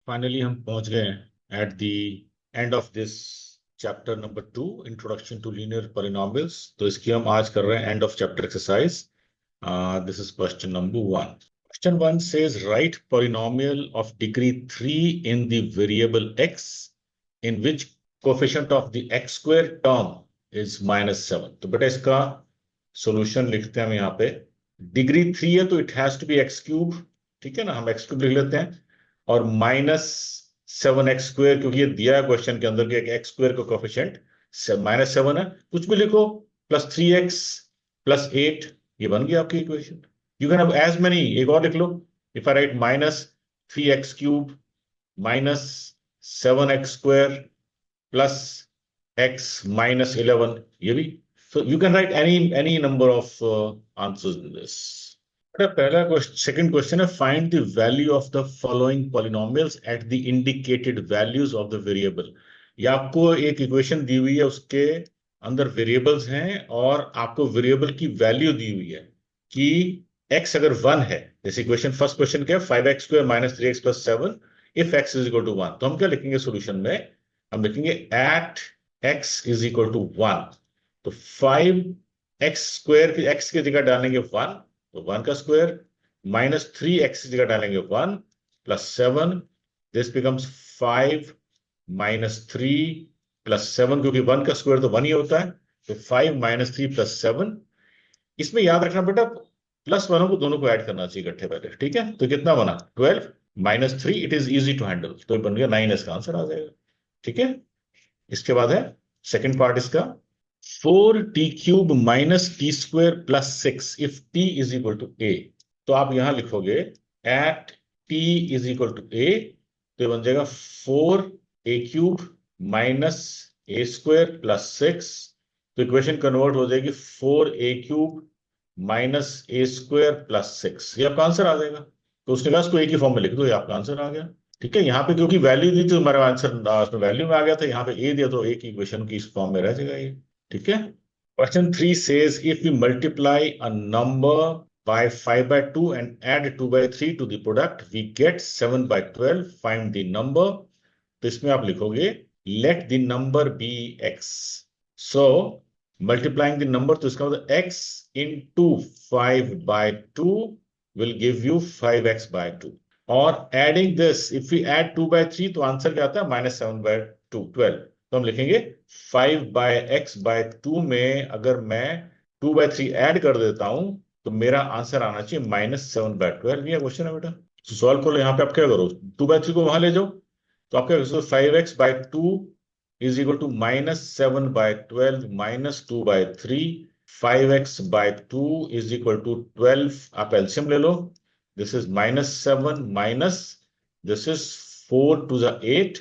Finally हम पहुंच गए at the end of this chapter number 2 introduction to linear polynomials. तो इसकी हम आज कर रहे हैं end of chapter exercise. This is question number 1. Question 1 says write polynomial of degree 3 in the variable x in which coefficient of the x square term is -7. तो बेटा इसका सॉल्यूशन लिखते हैं हम यहाँ पे। डिग्री 3 है तो it has to be X cube, ठीक है ना, हम एक्स क्यूब लिख लेते हैं, और -7x² क्योंकि ये दिया है क्वेश्चन के अंदर कि एक्स स्क्वायर का कोएफिशिएंट -7 है, कुछ भी लिखो, +3x +8, ये बन गया आपकी equation. You can have as many, एक और लिख लो, if I write -3x³ -7x² +x -11, ये भी। So you can write any number of answers in this. पहला क्वेश्चन, सेकंड क्वेश्चन है find the value of the following polynomials at the indicated values of the variable. या आपको एक equation दी हुई है, उसके अंदर वेरिएबल्स हैं और आपको वेरिएबल की वैल्यू दी हुई है कि x अगर 1 है, जैसे इक्वेशन फर्स्ट क्वेश्चन क्या है, 5x² -3x + 7 इफ x = 1। तो हम क्या लिखेंगे सोल्यूशन में, हम लिखेंगे एट x = 1। तो 5x² की x की जगह डालेंगे 1, तो 1 का स्क्वायर, -3x की जगह डालेंगे 1 +7, दिस बिकम्स 5 -3 +7, क्योंकि 1 का स्क्वायर तो 1 ही होता है, तो 5 -3 +7। इसमें याद रखना बेटा, +1 को दोनों को ऐड करना चाहिए इकट्ठे पहले, ठीक है। तो कितना बना, 12 -3, it is easy to handle, तो बन गया 9, इसका आंसर आ जाएगा, ठीक है। इसके बाद है सेकेंड पार्ट इसका, 4t³ -t² + 6 if t = a। तो आप यहां लिखोगे एट t = a, तो ये बन जाएगा 4a³ -a² + 6। तो इक्वेशन कन्वर्ट हो जाएगी 4a³ -a² + 6, ये आपका आंसर आ जाएगा। तो उसने कहा इसको एक ही फॉर्म में लिख दो, ये आपका आंसर आ गया, ठीक है। यहाँ पे क्योंकि वैल्यू दी थी तो हमारा आंसर वैल्यू में आ गया था, यहाँ पे a दिया तो एक इक्वेशन की इस फॉर्म में रह जाएगा ये, ठीक है। Question 3 says if we multiply a number by 5/2 and add 2/3 to the product, we get 7/12. Find the number. तो इसमें आप लिखोगे let the number be x. So multiplying the number, तो इसका मतलब x into 5/2 will give you 5x/2. और adding this, if we add 2/3 तो answer क्या आता है, -7/2, 12। तो हम लिखेंगे 5/x/2 में अगर मैं 2/3 ऐड कर देता हूं तो मेरा आंसर आना चाहिए -7/12। ये क्वेश्चन है बेटा। तो सॉल्व करो, यहाँ पे आप क्या करो, 2/3 को वहां ले जाओ, तो आप क्या करो, 5x/2 = -7/12 -2/3, 5x/2 = 12। आप एलसीएम ले लो, this is -7 minus this is 4 to the 8,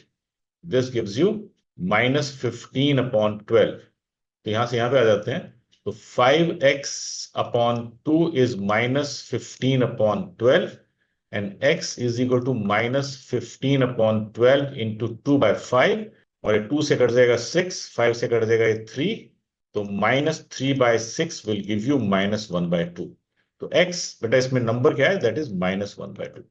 this gives you -15/12। तो यहां से यहां पे आ जाते हैं, तो 5x/2 is -15/12 and x is equal to -15/12 into 2/5, और ये 2 से कट जाएगा 6, 5 से कट जाएगा 3, तो -3/6 will give you -1/2। तो x बेटा इसमें नंबर क्या है, दैट इज -1/2।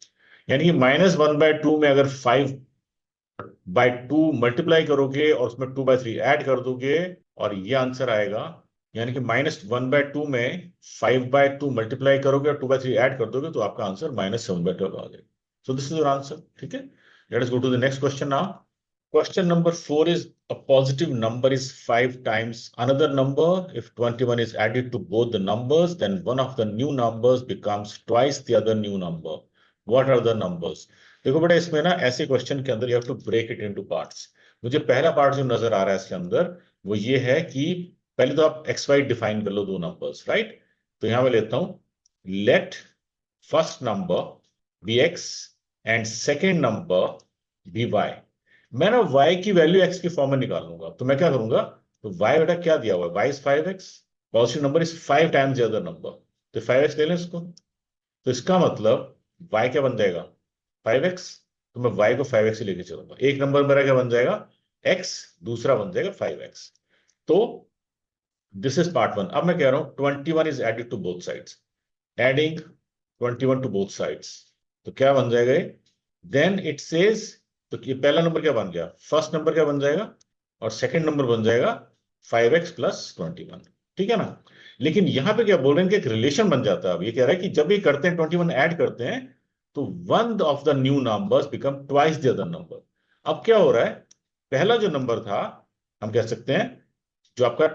यानी कि -1/2 में अगर 5/2 मल्टीप्लाई करोगे और उसमें 2/3 ऐड कर दोगे और ये आंसर आएगा। यानी कि -1/2 में 5/2 मल्टीप्लाई करोगे और 2/3 ऐड कर दोगे तो आपका आंसर -7/12 आ जाएगा। So this is your answer, ठीक है। Let us go to the next question now. Question number 4 is a positive number is 5 times another number. If 21 is added to both the numbers, then one of the new numbers becomes twice the other new number. What are the numbers? देखो बेटा, इसमें ना ऐसे question के अंदर you have to break it into parts. मुझे पहला part जो नजर आ रहा है इसके अंदर वो ये है कि पहले तो आप XY डिफाइन कर लो, दो नंबर्स, राइट। तो यहां मैं लेता हूं let first number be x and second number be y। मैं ना y की वैल्यू x की फॉर्म में निकाल लूंगा, तो मैं क्या करूंगा, तो y बेटा क्या दिया हुआ है, y is 5x, positive number is 5 times the other number, तो 5x ले लें इसको। तो इसका मतलब y क्या बन जाएगा, 5x, तो मैं y को 5x ही लेके चलूंगा। एक नंबर मेरा क्या बन जाएगा, x, दूसरा बन जाएगा 5x। तो दिस इज पार्ट 1। अब मैं कह रहा हूं 21 is added to both sides, adding 21 to both sides, तो क्या बन जाएगा, देन इट सेज तो ये पहला नंबर क्या बन गया, फर्स्ट नंबर क्या बन जाएगा, और सेकंड नंबर बन जाएगा 5x प्लस 21, ठीक है ना। लेकिन यहां पे क्या बोल रहे हैं कि एक रिलेशन बन जाता है। अब ये कह रहा है कि जब ये करते हैं 21 ऐड करते हैं तो one of the new numbers become twice the other number. अब क्या हो रहा है, पहला जो नंबर था हम कह सकते हैं जो आपका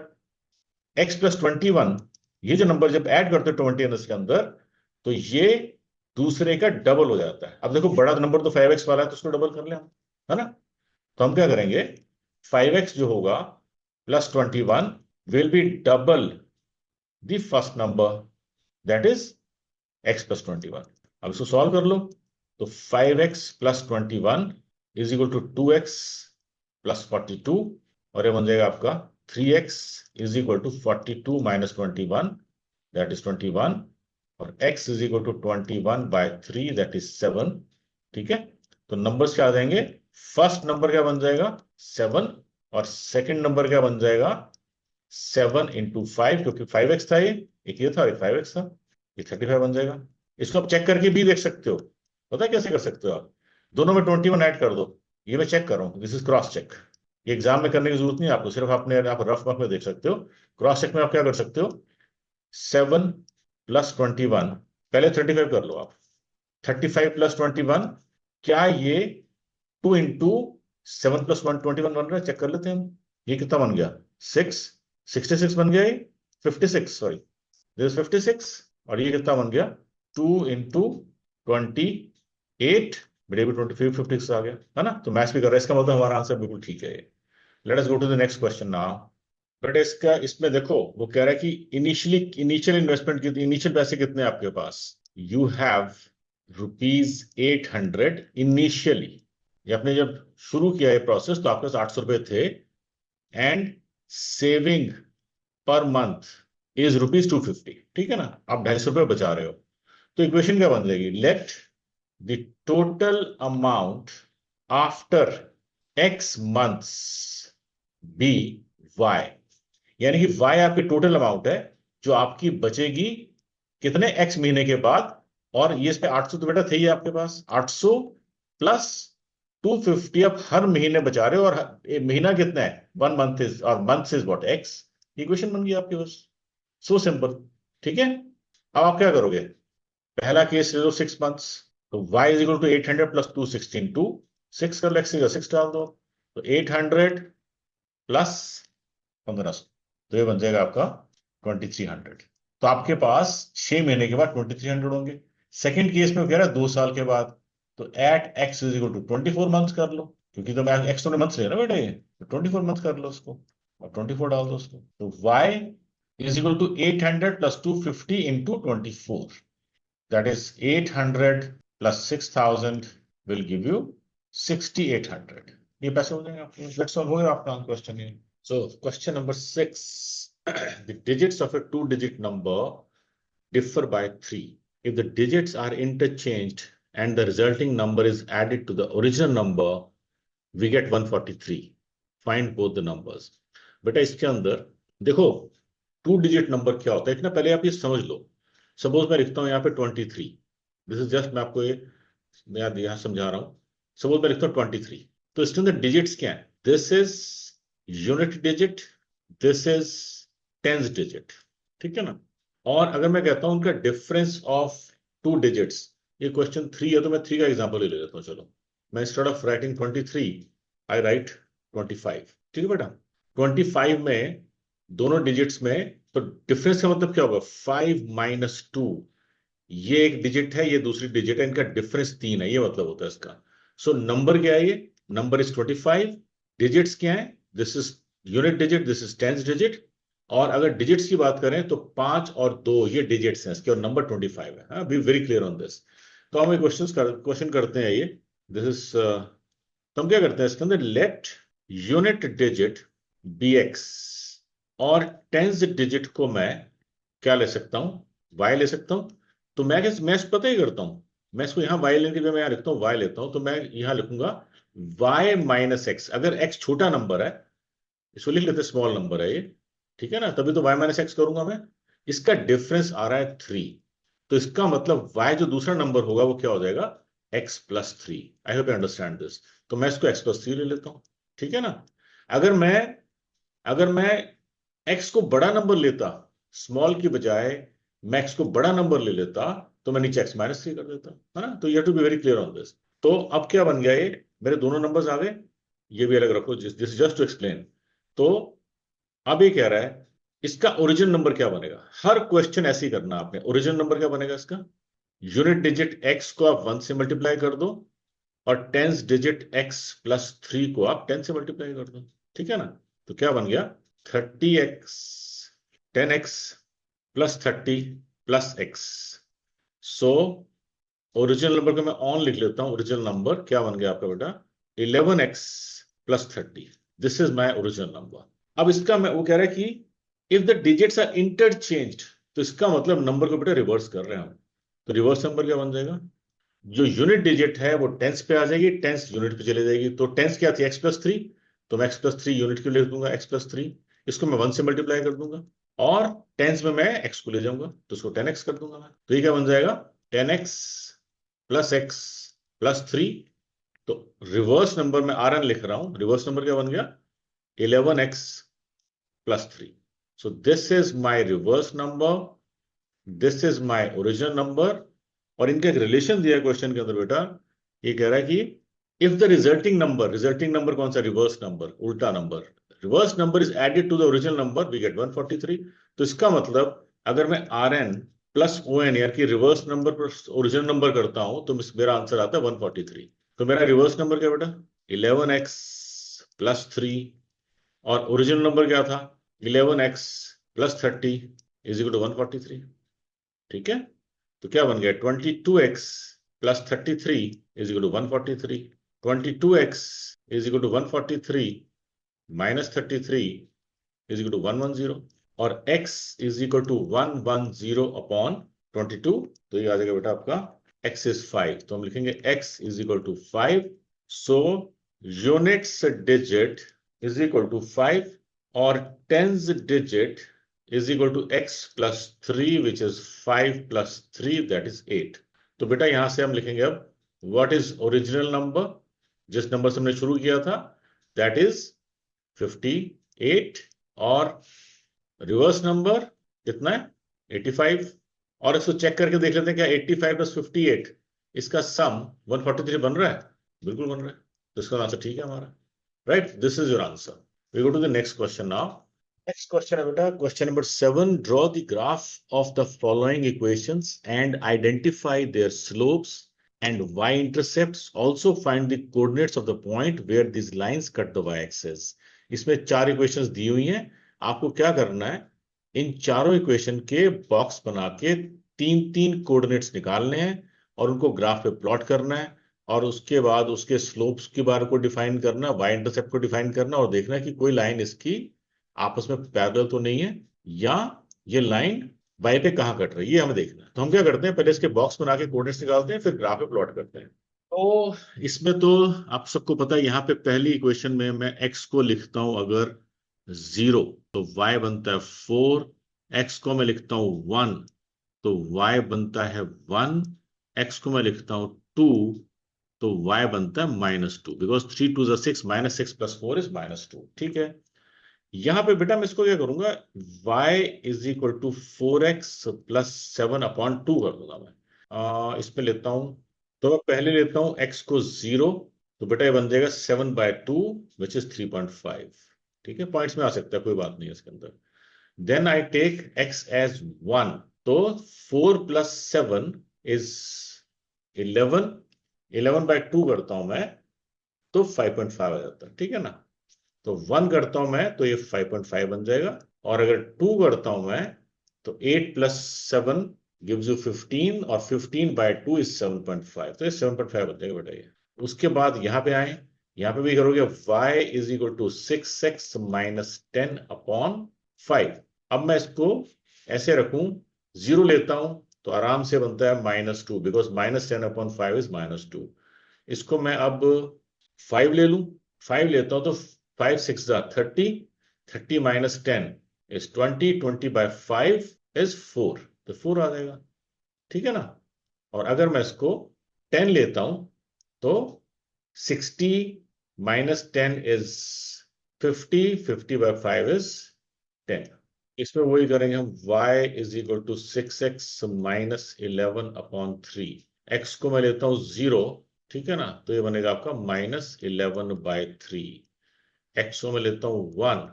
x प्लस 21, ये जो नंबर जब ऐड करते हो 20 के अंदर तो ये दूसरे का डबल हो जाता है। अब देखो बड़ा नंबर तो 5x वाला है तो उसको डबल कर ले हम, है ना। तो हम क्या करेंगे, 5x जो होगा plus 21 will be double the first number that is x plus 21। अब इसको सॉल्व कर लो तो 5x plus 21 is equal to 2x plus 42, और ये बन जाएगा आपका 3x is equal to 42 minus 21 that is 21, और x is equal to 21 by 3 that is 7, ठीक है। तो नंबर्स क्या आ जाएंगे, फर्स्ट नंबर क्या बन जाएगा 7, और सेकंड नंबर क्या बन जाएगा 7 इंटू 5, क्योंकि 5x था, ये था, ये 5x था, ये 35 बन जाएगा। इसको आप चेक करके भी देख सकते हो, पता है कैसे कर सकते हो आप, दोनों में 21 ऐड कर दो, ये मैं चेक कर रहा हूँ, दिस इज क्रॉस चेक। ये एग्जाम में करने की जरूरत नहीं है आपको, सिर्फ आपने आप रफ वर्क में देख सकते हो। क्रॉस चेक में आप क्या कर सकते हो, 7 प्लस 21, पहले 35 कर लो आप, 35 प्लस 21, क्या ये 2 इंटू 7 प्लस 1 21 बन रहा है, चेक कर लेते हैं हम। ये कितना बन गया 6, 66 बन गया, ये 56 सॉरी दिस 56, और ये कितना बन गया 2 इंटू 28, मेरे भी 25 56 आ गया, है ना। तो मैथ्स भी कर रहा है, इसका मतलब हमारा आंसर बिल्कुल ठीक है। Let us go to the next question now. But इसका इसमें देखो वो कह रहा है कि इनिशियल इन्वेस्टमेंट कितनी, इनिशियल पैसे कितने आपके पास, यू हैव ₹800 इनिशियली। ये आपने जब शुरू किया ये प्रोसेस तो आपके पास 800 रुपए थे, and saving per month is ₹250, ठीक है ना। आप 250 रुपए बचा रहे हो, तो इक्वेशन क्या बन जाएगी, let the total amount after x months be y, यानी कि y आपकी टोटल अमाउंट है जो आपकी बचेगी कितने x महीने के बाद, और ये इस पे 800 तो बेटा थे ही आपके पास, 800 प्लस 250 आप हर महीने बचा रहे हो, और महीना कितना है 1 मंथ इज, और month is what x। Equation बन गई आपके पास, सो सिंपल, ठीक है। अब आप क्या करोगे, पहला केस ले लो 6 मंथ्स, तो y is equal to 800 plus 216, 6 कर लो, x का 6 डाल दो, तो 800 प्लस 1500, तो ये बन जाएगा आपका 2300। तो आपके पास 6 महीने के बाद 2300 होंगे। सेकंड केस में कह रहा है 2 साल के बाद, तो at x is equal to 24 months कर लो, क्योंकि तो मैं x तो मंथ्स ले रहा बेटा, ये तो 24 मंथ कर लो उसको, और 24 डाल दो उसको, तो y is equal to 800 plus 250 into 24, that is 800 plus 6000 will give you 6800। ये पैसे हो जाएंगे आपके, लेट्स सॉल्व हो गया आपका क्वेश्चन ये। So question number 6, the digits of a 2-digit number differ by 3. If the digits are interchanged and the resulting number is added to the original number, we get 143. Find both the numbers. बेटा इसके अंदर देखो 2-digit number क्या होता है, इतना पहले आप ये समझ लो। सपोज मैं लिखता हूं यहाँ पे 23, दिस इज जस्ट मैं आपको ये मैं यहाँ समझा रहा हूं। सपोज मैं लिखता हूँ 23, तो इसके अंदर डिजिट्स क्या है, this is unit digit, this is tens digit, ठीक है ना। और अगर मैं कहता हूं उनका डिफरेंस ऑफ 2 डिजिट्स, ये क्वेश्चन 3 है तो मैं 3 का एग्जांपल ले लेता हूं। चलो मैं instead of writing 23 I right 25, ठीक है बेटा। 25 में दोनों डिजिट्स में तो डिफरेंस का मतलब क्या होगा, 5 माइनस 2, ये एक डिजिट है, ये दूसरी डिजिट है, इनका डिफरेंस 3 है, ये मतलब होता है इसका। सो नंबर क्या है, ये नंबर इज 25, डिजिट्स क्या है, this is unit digit, this is tens digit, और अगर डिजिट्स की बात करें तो 5 और 2 ये डिजिट्स हैं इसके, और नंबर 25 है। B very clear on this. तो हम क्वेश्चन करते हैं ये, दिस इज तो हम क्या करते हैं इसके अंदर, let unit digit be x, और टेंस डिजिट को मैं क्या ले सकता हूं, वाई ले सकता हूं। तो मैं पता ही करता हूं, मैं इसको यहां वाई लेने के लिए मैं यहां लिखता हूं वाई लेता हूं, तो मैं यहां लिखूंगा वाई माइनस एक्स। अगर एक्स छोटा नंबर है, इसको लिख लेते स्मॉल नंबर है ये, ठीक है ना, तभी तो वाई माइनस एक्स करूंगा मैं। इसका डिफरेंस आ रहा है 3, तो इसका मतलब वाई जो दूसरा नंबर होगा वो क्या हो जाएगा, x plus 3। I hope you understand this. तो मैं इसको x + 3 ले लेता हूं, ठीक है ना। अगर मैं x को बड़ा नंबर लेता, स्मॉल की बजाय मैं x को बड़ा नंबर ले लेता, तो मैं नीचे x - 3 कर देता, है ना। तो you have to be very clear on this. तो अब क्या बन गया, ये मेरे दोनों नंबर्स आ गए, ये भी अलग रखो, दिस जस्ट टू एक्सप्लेन। तो अब ये कह रहा है इसका ओरिजिन नंबर क्या बनेगा। हर क्वेश्चन ऐसे ही करना आपने। ओरिजिन नंबर क्या बनेगा इसका, यूनिट डिजिट x को आप 1 से मल्टीप्लाई कर दो और टेंस डिजिट x + 3 को आप 10 से मल्टीप्लाई कर दो, ठीक है ना। तो क्या बन गया, 30x 10x + 30 + x। So original number को मैं ऑन लिख लेता हूं। ओरिजिनल नंबर क्या बन गया आपका बेटा, 11x + 30। This is my original number. अब इसका मैं वो कह रहा है कि if the digits are interchanged, तो इसका मतलब नंबर को बेटा रिवर्स कर रहे हैं हम। तो रिवर्स नंबर क्या बन जाएगा, जो यूनिट डिजिट है वो टेंस पे आ जाएगी, टेंस यूनिट पे चले जाएगी। तो टेंस क्या थी, x + 3, तो मैं x + 3 यूनिट के लिए लिख दूंगा, x + 3। इसको मैं 1 से मल्टीप्लाई कर दूंगा और टेंस में मैं x को ले जाऊंगा, तो उसको 10x कर दूंगा मैं। तो ये क्या बन जाएगा, 10x + x + 3। तो रिवर्स नंबर में Rn लिख रहा हूं, रिवर्स नंबर क्या बन गया, 11x + 3। So this is my reverse number, this is my original number. और इनका एक रिलेशन दिया है क्वेश्चन के अंदर बेटा, ये कह रहा है कि इफ द रिजल्टिंग नंबर कौन सा, रिवर्स नंबर, उल्टा number, reverse number is added to the original number, we get 143। तो इसका मतलब अगर मैं Rn + ON यार की रिवर्स नंबर पर ओरिजिनल नंबर करता हूं, तो मेरा आंसर आता है 143। तो मेरा रिवर्स नंबर क्या बेटा, 11x + 3, और ओरिजिनल नंबर क्या था, 11x + 30 = 143, ठीक है। तो क्या बन गया, 22x + 33 = 143। 22x = 143 - 33 = 110, और x = 110 अपॉन 22। तो ये आ जाएगा बेटा आपका x is 5। तो हम लिखेंगे x = 5। सो यूनिट्स डिजिट = 5 और tens digit = x + 3 which is 5 + 3 that is 8। तो बेटा यहां से हम लिखेंगे अब व्हाट इज ओरिजिनल नंबर, जिस नंबर से हमने शुरू किया था, दैट इज 58, और रिवर्स नंबर कितना है, 85। और इसको चेक करके देख लेते हैं क्या 85 + 58 इसका सम 143 बन रहा है, बिल्कुल बन रहा है। तो इसका आंसर ठीक है हमारा, right. This is your answer. We go to the next question now. Next question है बेटा question number 7। Draw the graph of the following equations and identify their slopes and y-intercepts. Also find the coordinates of the point where these lines cut the y-axis. इसमें 4 equations दी हुई हैं। आपको क्या करना है, इन चारों इक्वेशन के बॉक्स बना के 3-3 कोऑर्डिनेट्स निकालने हैं और उनको ग्राफ पे प्लॉट करना है, और उसके बाद उसके स्लोप्स के बारे को डिफाइन करना, वाई इंटरसेप्ट को डिफाइन करना, और देखना है कि कोई लाइन इसकी आपस में पैरेलल तो नहीं है, या ये लाइन वाई पे कहां कट रही है, ये हमें देखना है। तो हम क्या करते हैं, पहले इसके बॉक्स बना के कोऑर्डिनेट्स निकालते हैं, फिर ग्राफ पे प्लॉट करते हैं। तो इसमें तो आप सबको पता है, यहाँ पे पहली इक्वेशन में मैं x को लिखता हूं अगर 0, तो y बनता है 4। x को मैं लिखता हूं 1, तो y बनता है 1। x को मैं लिखता हूं 2, तो y बनता है -2, बिकॉज 3 2 6, -6 + 4 is -2, ठीक है। यहां पे बेटा मैं इसको क्या करूंगा, y = 4x + 7 अपॉन 2 कर दूंगा मैं। इसमें लेता हूं, तो मैं पहले लेता हूं x को 0, तो बेटा ये बन जाएगा 7/2 विच इज 3.5, ठीक है। पॉइंट्स में आ सकता है, कोई बात नहीं है इसके अंदर। Then I take x as 1, तो 4 + 7 is 11, 11/2 करता हूं मैं, तो 5.5 आ जाता है, ठीक है ना। तो 1 करता हूं मैं, तो ये 5.5 बन जाएगा, और अगर 2 करता हूं मैं, तो 8 + 7 gives you 15, और 15/2 is 7.5, तो ये 7.5 बन जाएगा बेटा ये। उसके बाद यहां पे आए, यहां पे भी करोगे y = 6x - 10 अपॉन 5। अब मैं इसको ऐसे रखूं, 0 लेता हूं तो आराम से बनता है -2, बिकॉज -10/5 इज -2। इसको मैं अब 5 ले लूं, 5 लेता हूं तो 5 6 30, 30 - 10 is 20, 20/5 is 4, तो 4 आ जाएगा, ठीक है ना। और अगर मैं इसको 10 लेता हूं तो 60 -10 इज 50, 50 by 5 is 10. इसमें वही करेंगे हम, y is equal to 6x minus 11 upon 3. x को मैं लेता हूं 0, ठीक है ना, तो ये बनेगा आपका -11/3. x को मैं लेता हूं 1,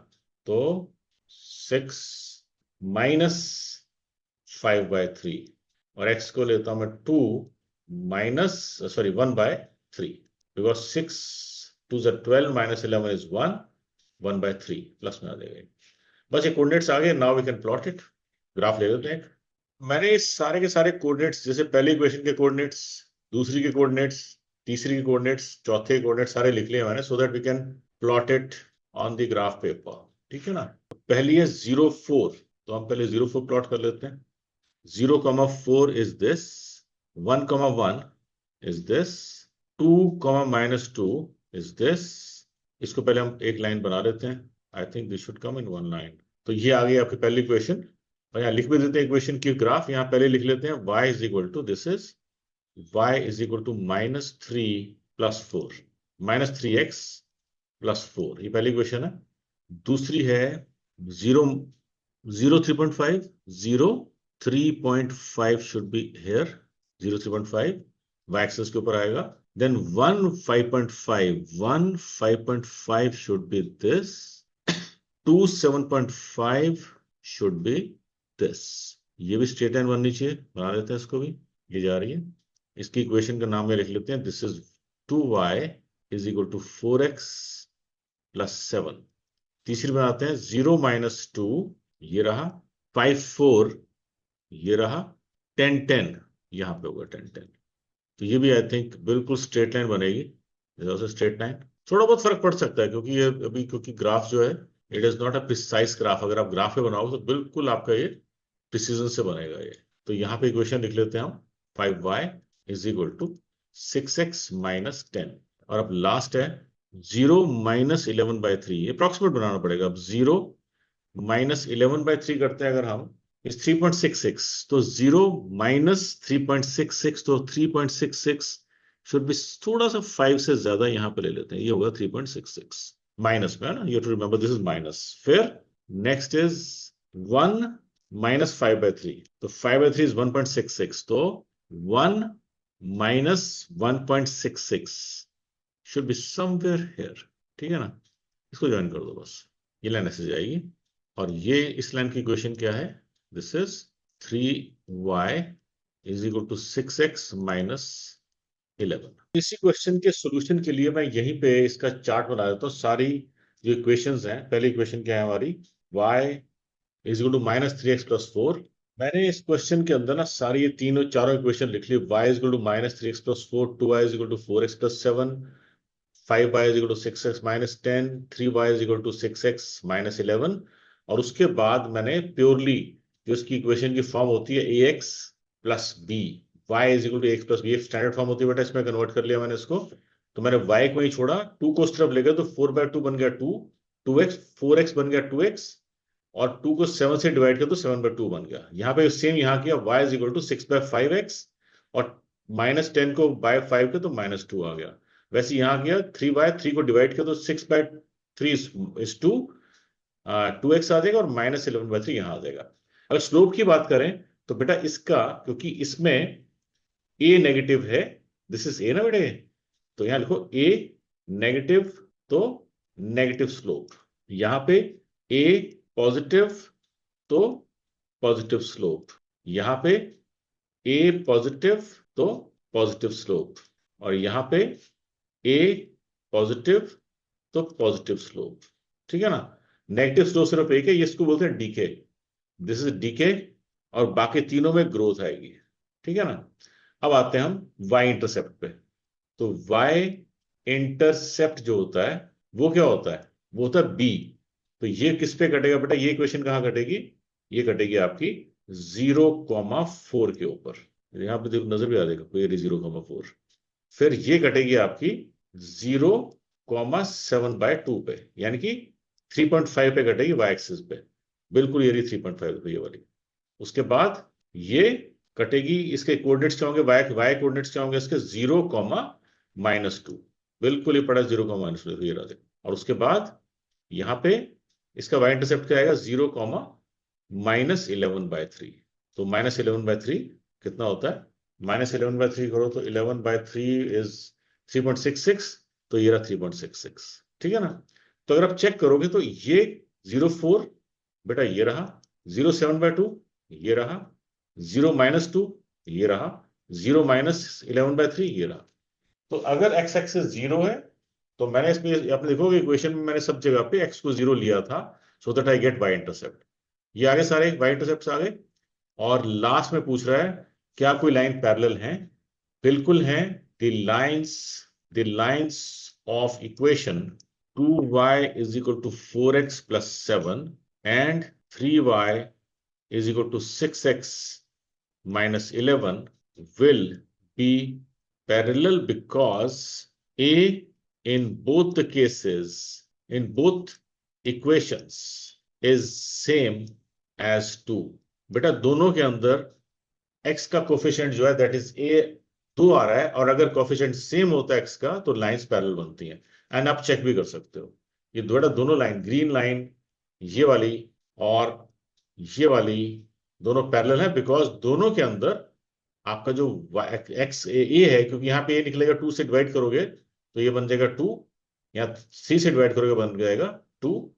तो 6 माइनस 5/3. और x को लेता हूं मैं 2 1/3, बिकॉज 6 2 12 माइनस 11 इज 1/3 प्लस में आ जाएगा. बस ये कोऑर्डिनेट्स आ गए. Now we can plot it. Graph ले लेते हैं. मैंने इस सारे के सारे कोऑर्डिनेट्स, जैसे पहले इक्वेशन के कोऑर्डिनेट्स, दूसरी के कोऑर्डिनेट्स, तीसरी के कोऑर्डिनेट्स, चौथे के कोऑर्डिनेट्स सारे लिख लिए मैंने, so that we can plot it on the graph paper. ठीक है ना. पहली है 0, 4, तो हम पहले 0, 4 प्लॉट कर लेते हैं. 0,4 is this, 1,1 is this, 2,-2 is this. इसको पहले हम एक लाइन बना लेते हैं. I think this should come in one line. तो ये आ गई आपकी पहली इक्वेशन. और यहाँ लिख भी देते हैं इक्वेशन की ग्राफ. यहाँ पहले लिख लेते हैं y is equal to, this is y is equal to -3 + 4, -3x + 4. ये पहली इक्वेशन है. दूसरी है 0, 3.5, 3.5 should be here. 3.5 y axis के ऊपर आएगा. Then 1, 5.5 should be this. 2, 7.5 should be this. ये भी स्ट्रेट लाइन बननी चाहिए. बना लेते हैं इसको भी. ये जा रही है. इसकी इक्वेशन का नाम में लिख लेते हैं. This is 2y is equal to 4x + 7. तीसरी बनाते हैं 0 - 2, ये रहा. 5, 4, ये रहा. 10, 10, यहां पे होगा 10, 10. तो ये भी आई थिंक बिल्कुल स्ट्रेट लाइन बनेगी. Straight line. थोड़ा बहुत फर्क पड़ सकता है क्योंकि ये अभी, क्योंकि ग्राफ जो है it is not a precise graph. अगर आप ग्राफ पे बनाओ तो बिल्कुल आपका ये प्रिसीजन से बनेगा ये. तो यहाँ पे इक्वेशन लिख लेते हैं हम. 5y is equal to 6x - 10. और अब लास्ट है 0 - 11/3. ये अप्रॉक्सीमेट बनाना पड़ेगा. अब 0 - 11/3 करते हैं अगर हम, is 3.66. तो 0 - 3.66, तो 3.66 शुड बी थोड़ा सा 5 से ज्यादा यहां पे ले लेते हैं. ये होगा 3.66 माइनस में, है ना. You to remember this is minus. फिर नेक्स्ट इज 1 - 5/3. तो 5/3 इज 1.66. तो 1 - 1.66 शुड बी समवेयर हियर. ठीक है ना. इसको ज्वाइन कर दो बस. ये लाइन ऐसे जाएगी. और ये इस लाइन की इक्वेशन क्या है? This is 3y is equal to 6x - 11. इसी क्वेश्चन के सॉल्यूशन के लिए मैं यहीं पे इसका चार्ट बना देता हूँ. सारी जो इक्वेशंस हैं, पहली इक्वेशन क्या है हमारी, y is equal to -3x + 4. मैंने इस क्वेश्चन के अंदर ना सारी ये तीनों चारों इक्वेशन लिख ली. y is equal to -3x + 4, 2y is equal to 4x + 7, 5y is equal to 6x - 10, 3y is equal to 6x - 11. और उसके बाद मैंने प्योरली जो इसकी इक्वेशन की फॉर्म होती है ax + b, y is equal to ax + b, standard form होती है बेटा. इसमें कन्वर्ट कर लिया मैंने इसको. तो मैंने y को ही छोड़ा, 2 को उस तरफ ले गया, तो 4/2 बन गया 2, 2x, 4x बन गया 2x, और 2 को 7 से डिवाइड किया तो 7/2 बन गया. यहाँ पे सेम यहाँ किया, y is equal to 6/5x, और -10 को बाय 5 के तो -2 आ गया. वैसे यहाँ किया 3y, 3 को डिवाइड किया तो 6/3 इज 2, 2x आ जाएगा, और -11/3 यहाँ आ जाएगा. अगर स्लोप की बात करें तो बेटा इसका, क्योंकि इसमें a नेगेटिव है, दिस इज a ना बेटे, तो यहां लिखो a नेगेटिव, तो नेगेटिव स्लोप. यहां पे a पॉजिटिव, तो पॉजिटिव स्लोप. यहां पे a पॉजिटिव, तो पॉजिटिव स्लोप. और यहां पे a पॉजिटिव, तो पॉजिटिव स्लोप. ठीक है ना. नेगेटिव स्लोप सिर्फ एक है, ये इसको बोलते हैं डीके. दिस इज डीके, और बाकी तीनों में ग्रोथ आएगी. ठीक है ना. अब आते हैं हम y इंटरसेप्ट पे. तो y इंटरसेप्ट जो होता है वो क्या होता है? वो होता है b. तो ये किस पे कटेगा बेटा? ये इक्वेशन कहां कटेगी? ये कटेगी आपकी 0,4 के ऊपर. यहां पे देखो नजर भी आ जाएगा कोई 0,4. फिर ये कटेगी आपकी 0,7/2 पे, यानी कि 3.5 पे कटेगी y एक्सिस पे. बिल्कुल ये रही 3.5 पे ये वाली. उसके बाद ये कटेगी, इसके कोऑर्डिनेट्स क्या होंगे? y कोऑर्डिनेट्स क्या होंगे इसके? 0, -2. बिल्कुल ही पड़ा 0 माइनस ये रहा देखो। और उसके बाद यहाँ पे इसका y इंटरसेप्ट क्या आएगा 0 -11/3। तो -11/3 कितना होता है? -11/3 करो तो 11/3 इज 3.66, तो ये रहा 3.66, ठीक है ना। तो अगर आप चेक करोगे तो ये 0.4 बेटा ये रहा, 0.7/2 ये रहा, 0 -2 ये रहा, 0 -11/3 ये रहा। तो अगर x एक्सिस 0 है तो मैंने इसमें, आप देखोगे इक्वेशन में मैंने सब जगह पे x को 0 लिया था, so that I get y intercept. ये आगे सारे y इंटरसेप्ट आ गए। और लास्ट में पूछ रहा है क्या कोई लाइन पैरेलल है? बिल्कुल है। The lines of equation 2y = 4x + 7 and 3y = 6x - 11 will be parallel because A in both the cases, in both equations is same as 2। बेटा दोनों के अंदर x का कोफिशिएंट जो है दैट इज a 2 आ रहा है, और अगर कोफिशिएंट सेम होता है x का तो लाइंस पैरेलल बनती हैं। एंड आप चेक भी कर सकते हो, ये दोनों लाइन, ग्रीन लाइन ये वाली और ये वाली, दोनों पैरेलल है बिकॉज दोनों के अंदर आपका जो एक्स ए है, क्योंकि यहाँ पे ए निकलेगा 2 से डिवाइड करोगे तो ये बन जाएगा 2, या 3 से डिवाइड करोगे बन जाएगा 2,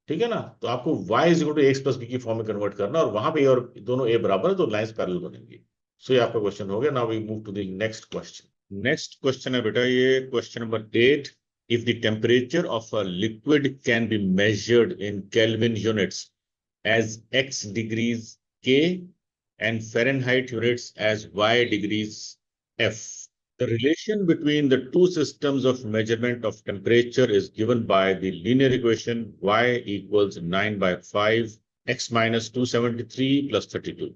ठीक है ना। तो आपको y = ax + b की फॉर्म में कन्वर्ट करना, और वहां पे और दोनों a बराबर है तो लाइंस पैरेलल बनेंगी। सो ये आपका क्वेश्चन हो गया। Now we move to the next question. Next question है बेटा ये question number 8। If the temperature of a liquid can be measured in kelvin units as x degrees K and Fahrenheit units as y degrees F. The relation between the two systems of measurement of temperature is given by the linear equation y = 9/5 x - 273 + 32.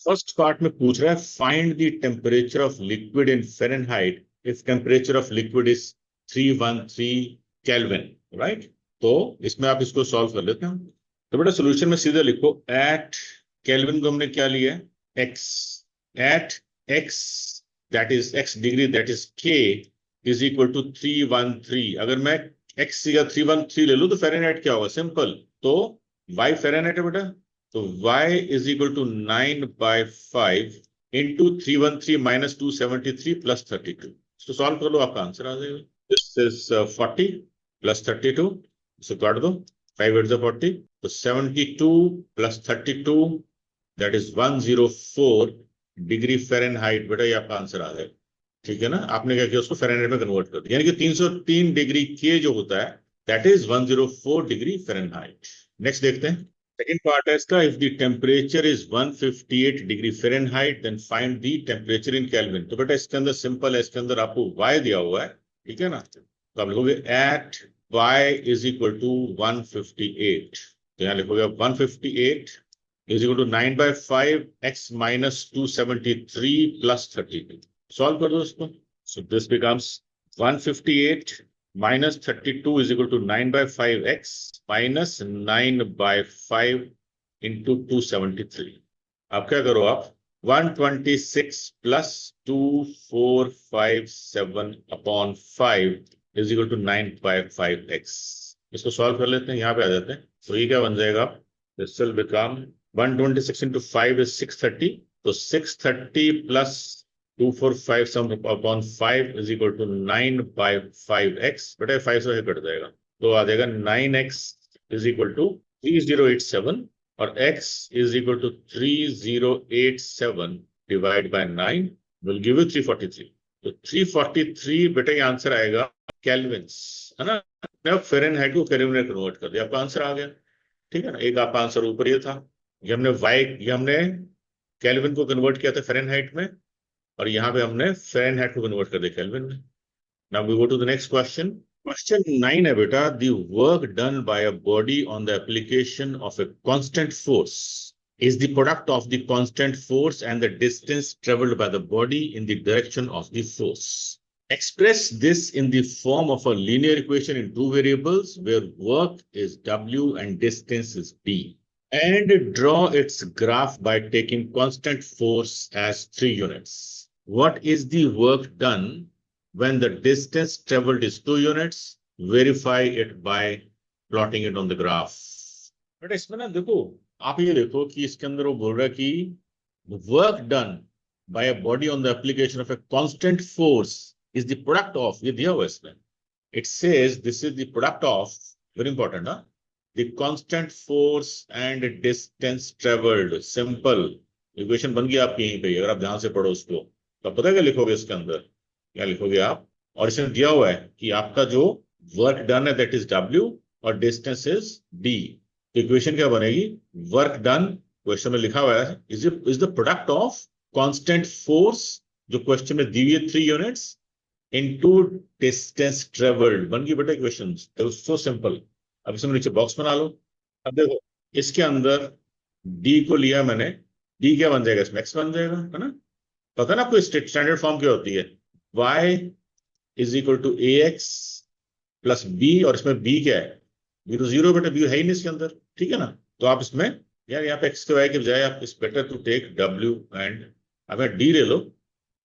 First part में पूछ रहा है find the temperature of liquid in Fahrenheit if temperature of liquid is 313 Kelvin, right? तो इसमें आप इसको solve कर लेते हैं। तो बेटा सोल्यूशन में सीधे लिखो एट केल्विन को हमने क्या लिया है x, at x that is x degree that is k = 313। अगर मैं x या 313 ले लूं तो फ़ारेनहाइट क्या होगा? सिंपल, तो y फ़ारेनहाइट है बेटा, तो y = 9/5 into 313 - 273 + 32। इसको सॉल्व कर लो, आपका आंसर आ जाएगा। दिस इज 40 + 32, इसे काट दो, 5 8 40, तो 72 + 32 दैट इज 104 डिग्री फ़ारेनहाइट। बेटा ये आपका आंसर आ जाएगा, ठीक है ना। आपने क्या किया, उसको फ़ारेनहाइट में कन्वर्ट कर दिया, यानी कि 303 डिग्री के जो होता है that is 104 degree Fahrenheit. Next देखते हैं, सेकंड पार्ट है इसका। If the temperature is 158 degree Fahrenheit then find the temperature in kelvin. तो बेटा इसके अंदर सिंपल है, इसके अंदर आपको y दिया हुआ है, ठीक है ना। तो आप लिखोगे एट y = 158, तो यहाँ लिखोगे 158 = 9/5 x - 273 + 32। सॉल्व कर दो इसको। सो दिस बिकम्स 158 - 32 = 9/5 x - 9/5 into 273। अब क्या करो आप, 126 + 2457 upon 5 = 9/5x। इसको सॉल्व कर लेते हैं, यहाँ पे आ जाते हैं। तो ये क्या बन जाएगा, this will become 126 into 5 is 630, तो 630 plus 247 upon 5 = 9/5x। बेटा 5 से कट जाएगा तो आ जाएगा 9x = 3087, और x = 3087 divided by 9 will give you 343। तो 343 बेटा ये आंसर आएगा केल्विन्स, है ना। अब फ़ारेनहाइट को केल्विन में कन्वर्ट कर दिया, आपका आंसर आ गया, ठीक है ना। एक आपका आंसर ऊपर ये था, ये हमने केल्विन को कन्वर्ट किया था फ़ारेनहाइट में, और यहाँ पे हमने फ़ारेनहाइट को कन्वर्ट कर दिया केल्विन में। Now we go to the next question. Question 9 है बेटा, the work done by a body on the application of a constant force is the product of the constant force and the distance traveled by the body in the direction of the force. Express this in the form of a linear equation in two variables where work is W and distance is B, and draw its graph by taking constant force as 3 units. What is the work done when the distance traveled is 2 units, verify it by plotting it on the graph. But इसमें ना देखो, आप ये देखो कि इसके अंदर वो बोल रहा है कि work done by a body on the application of a constant force is the product of, ये दिया हुआ इसमें, it says this is the product of, very important, huh? The constant force and distance traveled. Simple equation बन गई आपकी यहीं पे, अगर आप ध्यान से पढ़ो उसको तो आप पता क्या लिखोगे इसके अंदर, क्या लिखोगे आप, और इसमें दिया हुआ है कि आपका जो वर्क डन है दैट इज W और डिस्टेंस इज D। इक्वेशन क्या बनेगी, वर्क डन क्वेश्चन में लिखा हुआ है is the product of constant force, जो क्वेश्चन में दी हुई है 3 यूनिट्स, इनटू डिस्टेंस ट्रेवल्ड। बन गई बेटा इक्वेशन, सो सिंपल। अब इसमें नीचे बॉक्स बना लो। अब देखो इसके अंदर D को लिया मैंने, D क्या बन जाएगा इसमें, X बन जाएगा, है ना। पता ना आपको स्टैंडर्ड फॉर्म क्या होती है, y is equal to ax plus b, और इसमें b क्या है, b तो 0 बेटा, b है ही नहीं इसके अंदर, ठीक है ना। तो आप इसमें यार यहाँ पे x के y के बजाय आप इस better to take w and, अब d ले लो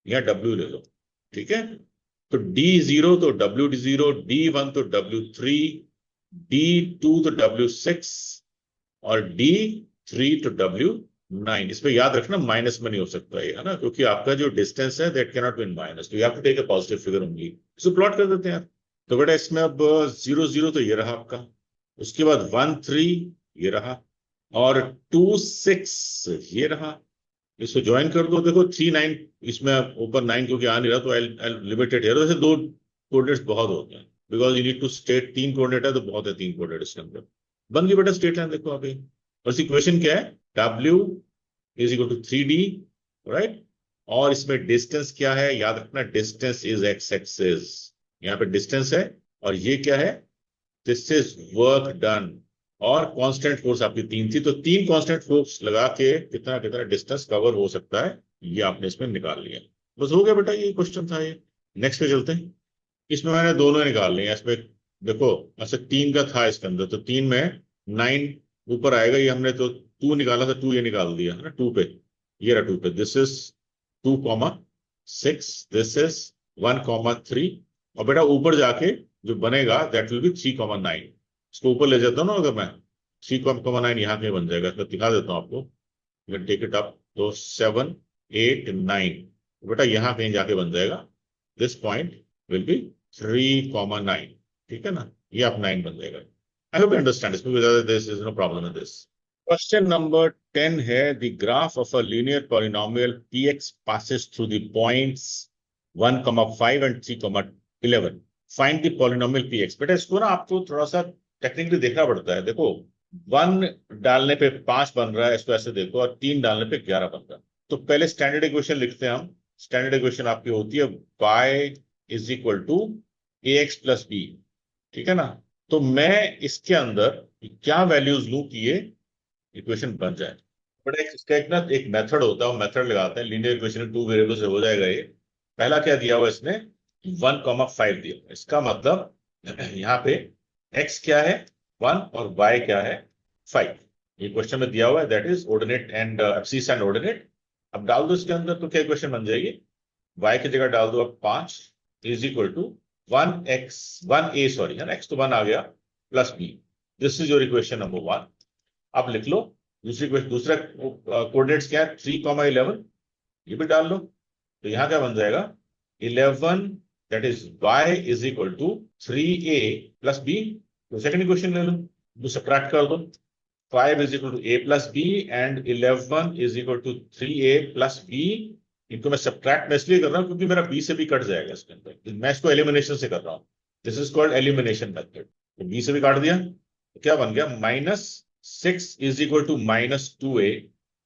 या w ले लो, ठीक है। तो d0 तो w0, d1 तो w3, d2 तो w6 और d3 तो w9। इस पे याद रखना माइनस में नहीं हो सकता है ना, क्योंकि आपका जो डिस्टेंस है that can not be in minus, तो you have to take a positive figure only. इसको प्लॉट कर देते हैं यार। तो बेटा इसमें अब 0 0 तो ये रहा आपका, उसके बाद 1 3 ये रहा, और 2 6 ये रहा। इसको ज्वाइन कर दो, देखो 3 9, इसमें ऊपर 9 क्योंकि आ नहीं रहा तो आई लिमिटेड है, वैसे 2 कोऑर्डिनेट्स बहुत होते हैं, because you need to state 3 coordinate है तो बहुत है 3 कोऑर्डिनेट इसके अंदर। बन गई बेटा स्ट्रेट लाइन, देखो अभी। और इस इक्वेशन क्या है, W is equal to 3D, right. और इसमें डिस्टेंस क्या है, याद रखना डिस्टेंस इज x एक्सिस, यहाँ पे डिस्टेंस है, और ये क्या है, दिस इज वर्क डन, और कांस्टेंट फोर्स आपकी 3 थी, तो 3 कांस्टेंट फोर्स लगा के कितना कितना डिस्टेंस कवर हो सकता है, ये आपने इसमें निकाल लिया। बस हो गया बेटा, ये क्वेश्चन था ये। नेक्स्ट पे चलते हैं। इसमें मैंने दोनों निकाल लिए इसमें, देखो अच्छा 3 का था इसके अंदर, तो 3 में 9 ऊपर आएगा, ये हमने तो 2 निकाला था, 2 ये निकाल दिया है ना 2 पे, ये रहा 2 पे, दिस इज 2,6, दिस इज 1,3, और बेटा ऊपर जाके जो बनेगा दैट विल बी 3,9। इसको ऊपर ले जाता हूँ ना अगर मैं, 3,9 यहाँ कहीं बन जाएगा, इसमें दिखा देता हूँ आपको, टेक इट अप, तो 7 8 9, बेटा यहाँ कहीं जाके बन जाएगा, दिस पॉइंट विल बी 3,9, ठीक है ना, ये आप 9 बन जाएगा। आई होप यू अंडरस्टैंड, इसमें this is no problem in this. Question number 10 है, the graph of a linear polynomial px passes through the points 1,5 and 3,11, find the polynomial px। बेटा इसको ना आपको थोड़ा सा टेक्निकली देखना पड़ता है। देखो 1 डालने पे 5 बन रहा है, इसको ऐसे देखो, और 3 डालने पे 11 बन रहा है। तो पहले स्टैंडर्ड इक्वेशन लिखते हैं हम। स्टैंडर्ड इक्वेशन आपकी होती है y is equal to ax plus b, ठीक है ना। तो मैं इसके अंदर क्या वैल्यूज लूं कि ये इक्वेशन बन जाए, बट इसका एक ना एक मेथड होता है, वो मेथड लगाते हैं। लीनियर इक्वेशन 2 वेरिएबल से हो जाएगा ये। पहला क्या दिया हुआ इसने, 1,5 दिया, इसका मतलब यहाँ पे x क्या है 1 और y क्या है 5, ये क्वेश्चन में दिया हुआ है, that is ordinate and abscess and ordinate. अब डाल दो इसके अंदर तो क्या इक्वेशन बन जाएगी, y की जगह डाल दो अब 5 is equal to 1a, sorry है ना, x तो 1 आ गया, plus b, this is your equation number 1। अब लिख लो दूसरी क्वेश्चन, दूसरा कोऑर्डिनेट्स क्या है 3,11, ये भी डाल लो, तो यहां क्या बन जाएगा 11, that is y is equal to 3a plus b। तो सेकंड इक्वेशन ले लो, तो सब्ट्रैक्ट कर दो, 5 is equal to a plus b and 11 is equal to 3a plus b। इनको मैं सब्ट्रैक्ट में इसलिए कर रहा हूं क्योंकि मेरा b से भी कट जाएगा इसके अंदर, मैं इसको एलिमिनेशन से कर रहा हूं, this is called elimination method. तो b से भी काट दिया, तो क्या बन गया -6 इज इक्वल टू -2a,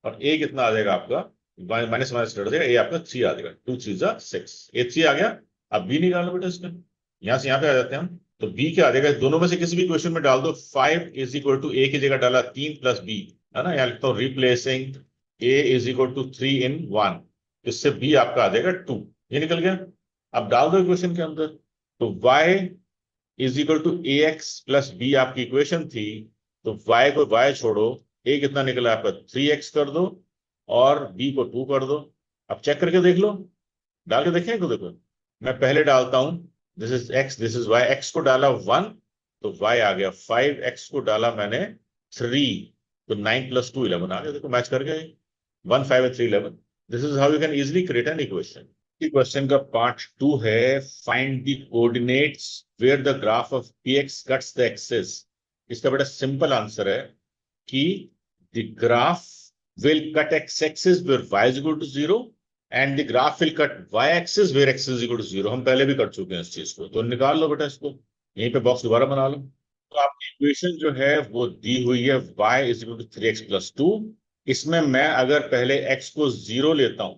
और a कितना आ जाएगा आपका, माइनस माइनस कट जाएगा, a आपका 3 आ जाएगा, 2 3 जा 6, a 3 आ गया। अब b निकालो बेटा इसमें, यहां से यहां पे आ जाते हैं हम, तो b क्या आ जाएगा, दोनों में से किसी भी क्वेश्चन में डाल दो। 5 इज इक्वल टू a की जगह डाला 3 प्लस b, है ना, यहां लिखता हूं replacing a is equal to 3 in 1, इससे b आपका आ जाएगा 2, ये निकल गया। अब डाल दो इक्वेशन के अंदर, तो y is equal to ax plus b आपकी इक्वेशन थी, तो y को y छोड़ो, a कितना निकला आपका 3x कर दो, और b को 2 कर दो। अब चेक करके देख लो, डाल के देखें को, देखो मैं पहले डालता हूं, this is x, this is y, x को डाला 1 तो वाई आ गया 5, एक्स को डाला मैंने 3 तो 9 + 2 11 आ गया। देखो मैच कर गए, 1 5 और 3 11। This is how you can easily create an equation. Question का पार्ट 2 है, find the coordinates where the graph of p x cuts the axis. इसका बड़ा सिंपल आंसर है कि the graph will cut x-axis where y is equal to 0 and the graph will cut y-axis where x is equal to 0। हम पहले भी कर चुके हैं इस चीज को, तो निकाल लो बेटा इसको, यहीं पे बॉक्स दोबारा बना लो। तो आपकी इक्वेशन जो है वो दी हुई है y is equal to 3x + 2। इसमें मैं अगर पहले x को 0 लेता हूं,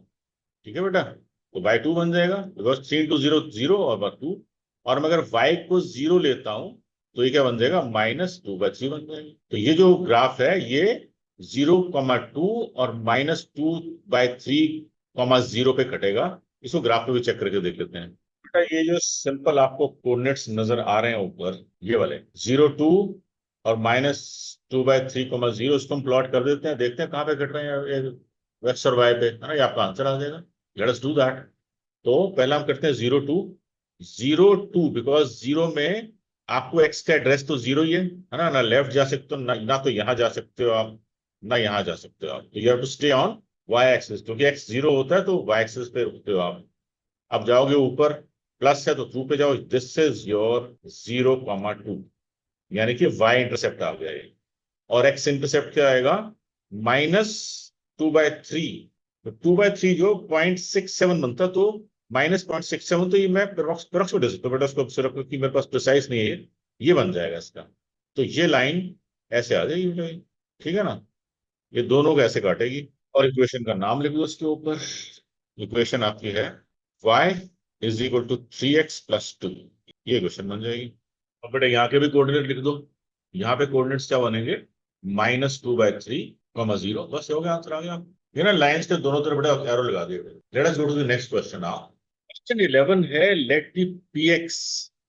ठीक है बेटा, तो y2 बन जाएगा, बिकॉज 3 × 0 0 और 2। और मैं अगर y को 0 लेता हूं तो ये क्या बन जाएगा, -2/3 बन जाएगा। तो ये जो ग्राफ है ये 0,2 और -2/3,0 पे कटेगा। इसको ग्राफ पे भी चेक करके देख लेते हैं। बेटा ये जो सिंपल आपको कोऑर्डिनेट्स नजर आ रहे हैं ऊपर, ये वाले 0,2 और -2/3,0, इसको हम प्लॉट कर देते हैं, देखते हैं कहाँ पे कट रहे हैं, एक्स और वाई पे, है ना, ये आपका आंसर आ जाएगा। Late us do that. तो पहला हम करते हैं 0,2 बिकॉज 0 में आपको एक्स का एड्रेस तो 0 ही है ना, ना लेफ्ट जा सकते हो ना तो यहां जा सकते हो आप, ना यहां जा सकते हो आप। तो you have to stay on y axis, क्योंकि एक्स 0 होता है तो वाई एक्सिस पे रुकते हो आप। अब जाओगे ऊपर, प्लस है तो 2 पे जाओ, दिस इज योर 0,2, यानी कि वाई इंटरसेप्ट आ गया ये। और एक्स इंटरसेप्ट क्या आएगा, -2/3। तो 2/3 जो 0.67 बनता, तो -0.67, तो ये मैं अप्रोक्सीमेट दे सकता हूँ बेटा, उसको सिर्फ क्योंकि मेरे पास प्रिसाइज नहीं है, ये बन जाएगा इसका। तो ये लाइन ऐसे आ जाएगी बेटा, ठीक है ना, ये दोनों को ऐसे काटेगी। और इक्वेशन का नाम लिख दो उसके ऊपर। इक्वेशन आपकी है y is equal to 3x + 2, ये इक्वेशन बन जाएगी। अब बेटा यहाँ के भी कोऑर्डिनेट लिख दो। यहाँ पे कोऑर्डिनेट्स क्या बनेंगे, -2/3,0, बस हो गया, आंसर आ गया। ये ना लाइंस के दोनों तरफ बेटा एरो लगा दिए। Let us go to the next question now. Question 11 है, लेट द px,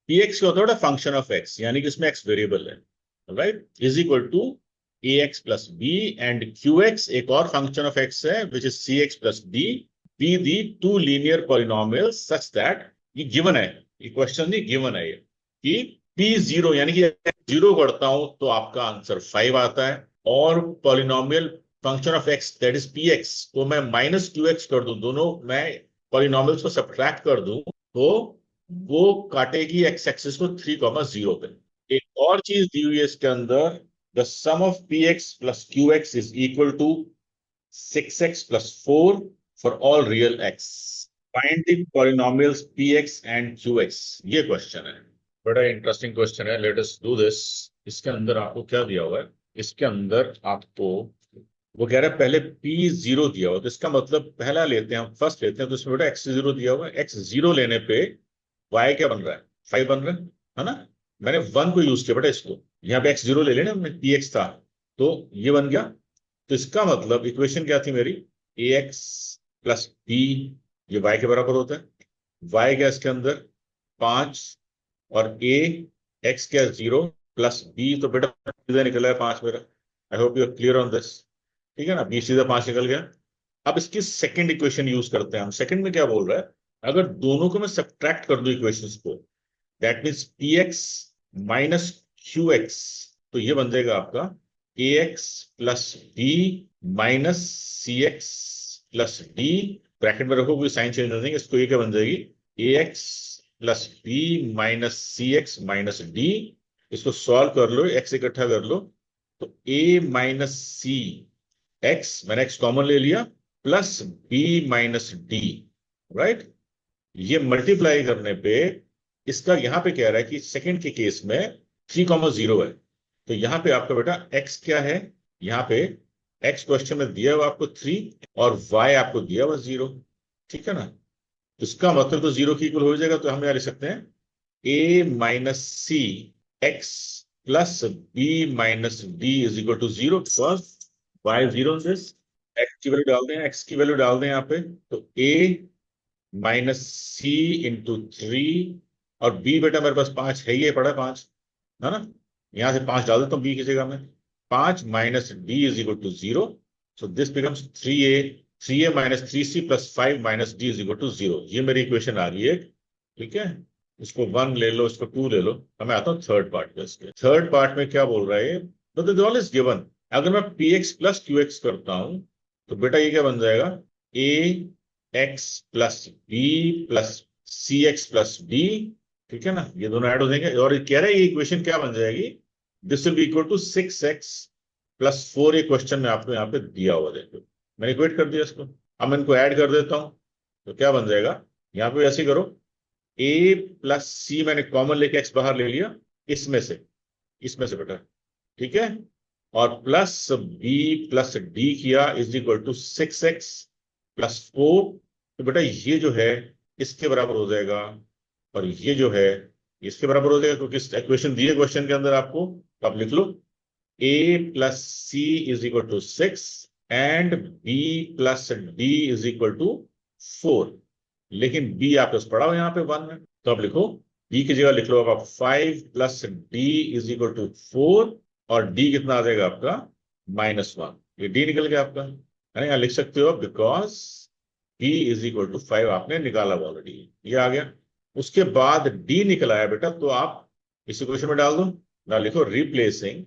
px क्या होता है बेटा, फंक्शन ऑफ x, यानी कि इसमें x वेरिएबल है, right, is equal to ax + b and qx एक और फंक्शन ऑफ x है which is cx + d, be the two linear polynomials such that, ये गिवन है, ये क्वेश्चन नहीं गिवन है, ये कि p0 यानी कि 0 करता हूं तो आपका आंसर 5 आता है, और polynomial function of x that is px को मैं -2x कर दूं, दोनों मैं पॉलिनोमियल्स को सब्ट्रैक्ट कर दूं, तो वो काटेगी x एक्सिस को 3,0 पे। एक और चीज दी हुई है इसके अंदर, the sum of px + qx is equal to 6x + 4 for all real x। Find the polynomials px and qx, ये क्वेश्चन है, बड़ा इंटरेस्टिंग क्वेश्चन है। Let us do this. इसके अंदर आपको क्या दिया हुआ है, इसके अंदर आपको वो कह रहा है पहले p0 दिया हुआ, तो इसका मतलब पहला लेते हैं हम, फर्स्ट लेते हैं, तो इसमें बेटा x0 दिया हुआ है, x0 लेने पे y क्या बन रहा है, 5 बन रहा है ना। मैंने 1 को यूज किया बेटा, इसको यहाँ पे x0 ले लेना, px था तो ये बन गया। तो इसका मतलब इक्वेशन क्या थी मेरी, ax + b, ये y के बराबर होता है, y क्या इसके अंदर 5, और a x क्या 0 + b, तो बेटा सीधा निकला है 5 मेरा। I hope you are clear on this, ठीक है ना, b सीधा 5 निकल गया। अब इसकी सेकंड इक्वेशन यूज करते हैं हम। सेकंड में क्या बोल रहा है, अगर दोनों को मैं सब्ट्रैक्ट कर दूं इक्वेशंस को, दैट मीन्स px - qx, तो ये बन जाएगा आपका ax + b - cx + d, bracket में रखो, कोई साइन चेंज हो जाएंगे, इसको ये क्या बन जाएगी, ax + b - cx - d। इसको सॉल्व कर लो, x इकट्ठा कर लो, तो a - c x, मैंने x कॉमन ले लिया, प्लस b - d, राइट। ये मल्टीप्लाई करने पे इसका यहां पे कह रहा है कि सेकंड के केस में 3,0 है, तो यहां पे आपका बेटा x क्या है, यहां पे x क्वेश्चन में दिया हुआ आपको 3 और y आपको दिया हुआ 0, ठीक है ना। तो इसका मतलब तो 0 की इक्वल हो जाएगा, तो हम यहां लिख सकते हैं a - c x + b - d is equal to 0, because y 0 this. x की वैल्यू डाल दें, x की वैल्यू डाल दें यहाँ पे, तो a -c × 3, और b बेटा मेरे पास 5 है, ये पड़ा 5 है ना, यहां से 5 डाल देता हूँ b की जगह में, 5 - d is equal to 0, so this becomes 3a - 3c + 5 - d is equal to 0। ये मेरी इक्वेशन आ गई है ठीक है, इसको 1 ले लो, इसको 2 ले लो। अब मैं आता हूँ थर्ड पार्ट पे। इसके थर्ड पार्ट में क्या बोल रहा है, तो ऑल इज गिवन। अगर मैं P x plus Q x करता हूं तो बेटा ये क्या बन जाएगा, ए एक्स प्लस बी प्लस सी एक्स प्लस डी। ठीक है ना, ये दोनों ऐड हो जाएंगे और ये कह रहा है ये इक्वेशन क्या बन जाएगी, this will be equal to 6x+4। ये क्वेश्चन में आपको यहाँ पे दिया हुआ, देखो मैंने इक्वेट कर दिया इसको। अब मैं इनको ऐड कर देता हूं तो क्या बन जाएगा, यहाँ पे ऐसे ही करो, ए प्लस सी मैंने कॉमन लेके एक्स बाहर ले लिया इसमें से, बेटा। ठीक है, और प्लस बी प्लस डी किया इज इक्वल टू 6x+4। तो बेटा ये जो है इसके बराबर हो जाएगा, और ये जो है इसके बराबर हो जाएगा, क्योंकि इक्वेशन दी है क्वेश्चन के अंदर आपको। तो आप लिख लो A plus C is equal to 6 and B plus D is equal to 4। लेकिन बी आपके पास पड़ा हो यहाँ पे 1 में, तो आप लिखो बी की जगह लिख लो आप 5+d इज इक्वल टू 4, और डी कितना आ जाएगा आपका -1। ये डी निकल गया आपका, है ना, यहाँ लिख सकते हो because b is equal to 5 आपने निकाला ऑलरेडी, ये आ गया। उसके बाद डी निकल आया बेटा, तो आप इस इक्वेशन में डाल दो ना, लिखो replacing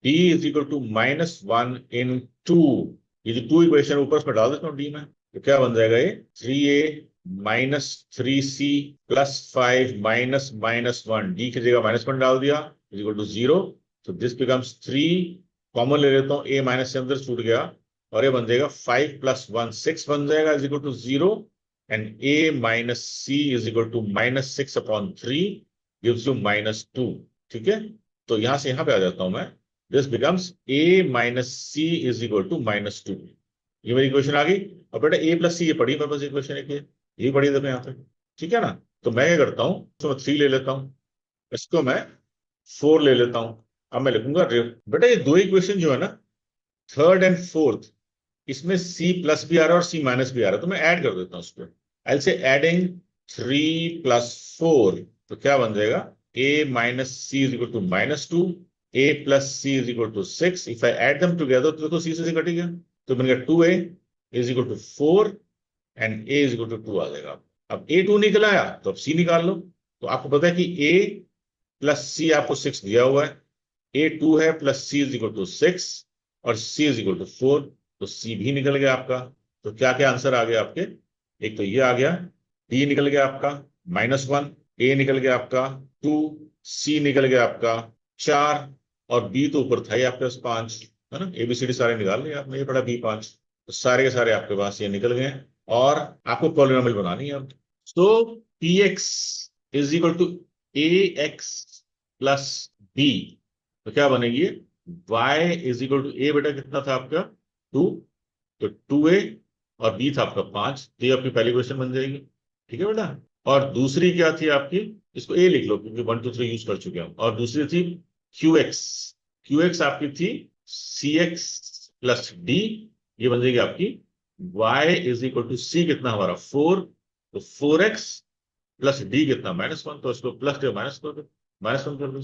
d is equal to -1 in 2। ये जो 2 इक्वेशन ऊपर उसमें डाल देता हूँ डी में, तो क्या बन जाएगा ये 3a-3c + 5 -1। डी की जगह -1 डाल दिया इज इक्वल टू 0। तो दिस बिकम्स 3, कॉमन ले लेता हूँ, a माइनस से अंदर छूट गया, और ये बन जाएगा 5 + 1 6 बन जाएगा is equal to 0। And a minus c is equal to -6/3 gives you -2। ठीक है, तो यहां से यहां पे आ जाता हूं मैं, this becomes a minus c is equal to -2। ये मेरी इक्वेशन आ गई। और बेटा a प्लस सी ये पड़ी मेरे पास इक्वेशन एक, ये पड़ी देखो यहाँ पे। ठीक है ना, तो मैं क्या करता हूँ, तो मैं 3 ले लेता हूँ, इसको मैं 4 ले लेता हूँ। अब मैं लिखूंगा बेटा ये दो इक्वेशन जो है ना, थर्ड एंड फोर्थ, इसमें सी प्लस भी आ रहा है और सी माइनस भी आ रहा है, तो मैं ऐड कर देता हूँ उसको। आई से एडिंग 3+4, तो क्या बन जाएगा, a minus c is equal to -2, a plus C is equal to 6। If I add them together तो देखो सी से कट गया, तो बन गया 2a is equal to 4 and a is equal to 2 आ जाएगा। अब a 2 निकल आया तो अब c निकाल लो। तो आपको पता है कि a प्लस सी आपको 6 दिया हुआ है, a 2 है plus C is equal to 6 और c इज इक्वल टू 4, तो c भी निकल गया आपका। तो क्या क्या आंसर आ गया आपके, एक तो ये आ गया, d निकल गया आपका -1, a निकल गया आपका 2, c निकल गया आपका 4, और b तो ऊपर था ही आपके पास 5, है ना, ABCD सारे निकाल लिया आपने, ये पड़ा b5, तो सारे के सारे आपके पास ये निकल गए। और आपको पॉलिनोमियल बनानी है अब। तो px is equal to ax plus b, तो क्या बनेगी, y is equal to a, बेटा कितना था आपका 2, तो 2a, और b था आपका 5, तो ये आपकी पहली क्वेश्चन बन जाएगी। ठीक है बेटा, और दूसरी क्या थी आपकी, इसको a लिख लो क्योंकि 1 2 3 यूज कर चुके हैं, और दूसरी थी qx, qx आपकी थी cx प्लस d, ये बन जाएगी आपकी y is equal to c कितना हमारा 4, तो 4x प्लस d कितना -1, तो इसको प्लस के माइनस कर दो, -1 कर दो।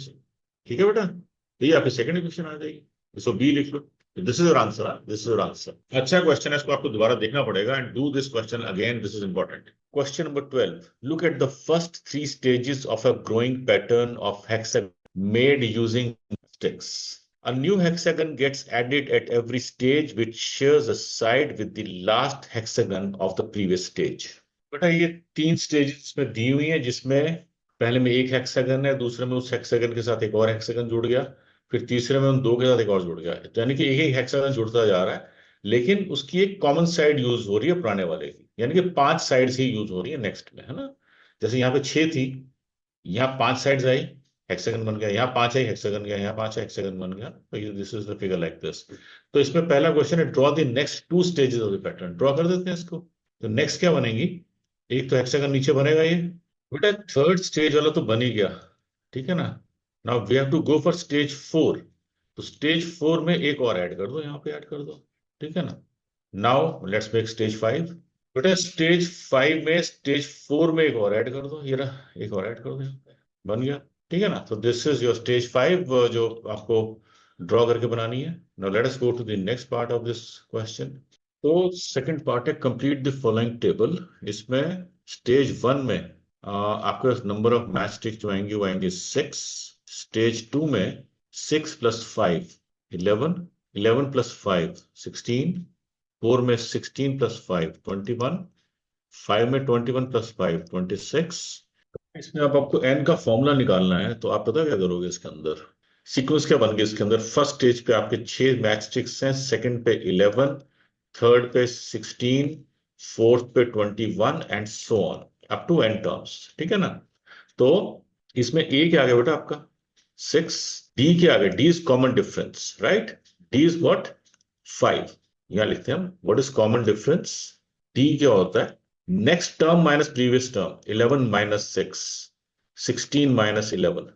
ठीक है बेटा, तो ये आपकी सेकंड इक्वेशन आ जाएगी, इसको बी लिख लो। This is your answer, this is your answer. अच्छा क्वेश्चन है, इसको आपको दोबारा देखना पड़ेगा and do this question again, this is important. Question number 12, look at the first 3 stages of a growing pattern of hexagon made using sticks. A new hexagon gets added at every stage which shares a side with the last hexagon of the previous stage. बेटा ये 3 stages में दी हुई है, जिसमें पहले में एक hexagon है, दूसरे में उस हेक्सागन के साथ एक और हेक्सागन जुड़ गया, फिर तीसरे में उन दो के साथ एक और जुड़ गया, तो यानी कि एक एक हेक्सागन जुड़ता जा रहा है, लेकिन उसकी एक कॉमन साइड यूज हो रही है पुराने वाले की, यानी कि 5 साइड्स ही यूज हो रही है नेक्स्ट में, है ना। जैसे यहाँ पे 6 थी, यहाँ 5 साइड्स आई, हेक्सागन बन गया, यहाँ 5 आई, हेक्सागन गया, यहाँ 5 आई, हेक्सागन बन गया। तो this is the figure like this. तो इसमें पहला क्वेश्चन है, draw the next 2 stages of the pattern. Draw कर देते हैं इसको। तो नेक्स्ट क्या बनेगी, एक तो हेक्सागन नीचे बनेगा ये, बेटा थर्ड स्टेज वाला तो बन ही गया, ठीक है ना। Now we have to go for stage 4, तो स्टेज 4 में एक और ऐड कर दो, यहाँ पे ऐड कर दो, ठीक है ना। Now let's make stage 5। बेटा स्टेज 5 में स्टेज 4 में एक और ऐड कर दो, ये रहा, एक और ऐड कर दो, यहाँ पे बन गया, ठीक है ना। तो दिस इज योर स्टेज 5 जो आपको ड्रॉ करके बनानी है। Now let us go to the next part of this question. तो सेकंड पार्ट है, कंप्लीट द फॉलोइंग टेबल। इसमें स्टेज 1 में आपके नंबर ऑफ मैच स्टिक्स जो आएंगे वो आएंगे 6। स्टेज 2 में 6 + 5 11, 11 + 5 16, 4 में 16 + 5 21, 5 में 21 + 5 26। इसमें अब आपको n का फॉर्मूला निकालना है, तो आप पता क्या करोगे इसके अंदर सीक्वेंस क्या बन गया इसके अंदर। फर्स्ट स्टेज पे आपके 6 मैच स्टिक्स हैं, सेकंड पे 11, थर्ड पे 16, फोर्थ पे 21 and so on up to n terms, ठीक है ना। तो इसमें a क्या आ गया बेटा आपका 6, d क्या आ गया, d is common difference, right. d is what 5। यहां लिखते हैं हम what is common difference. d क्या होता है next term minus previous term, 11 - 6, 16 - 11,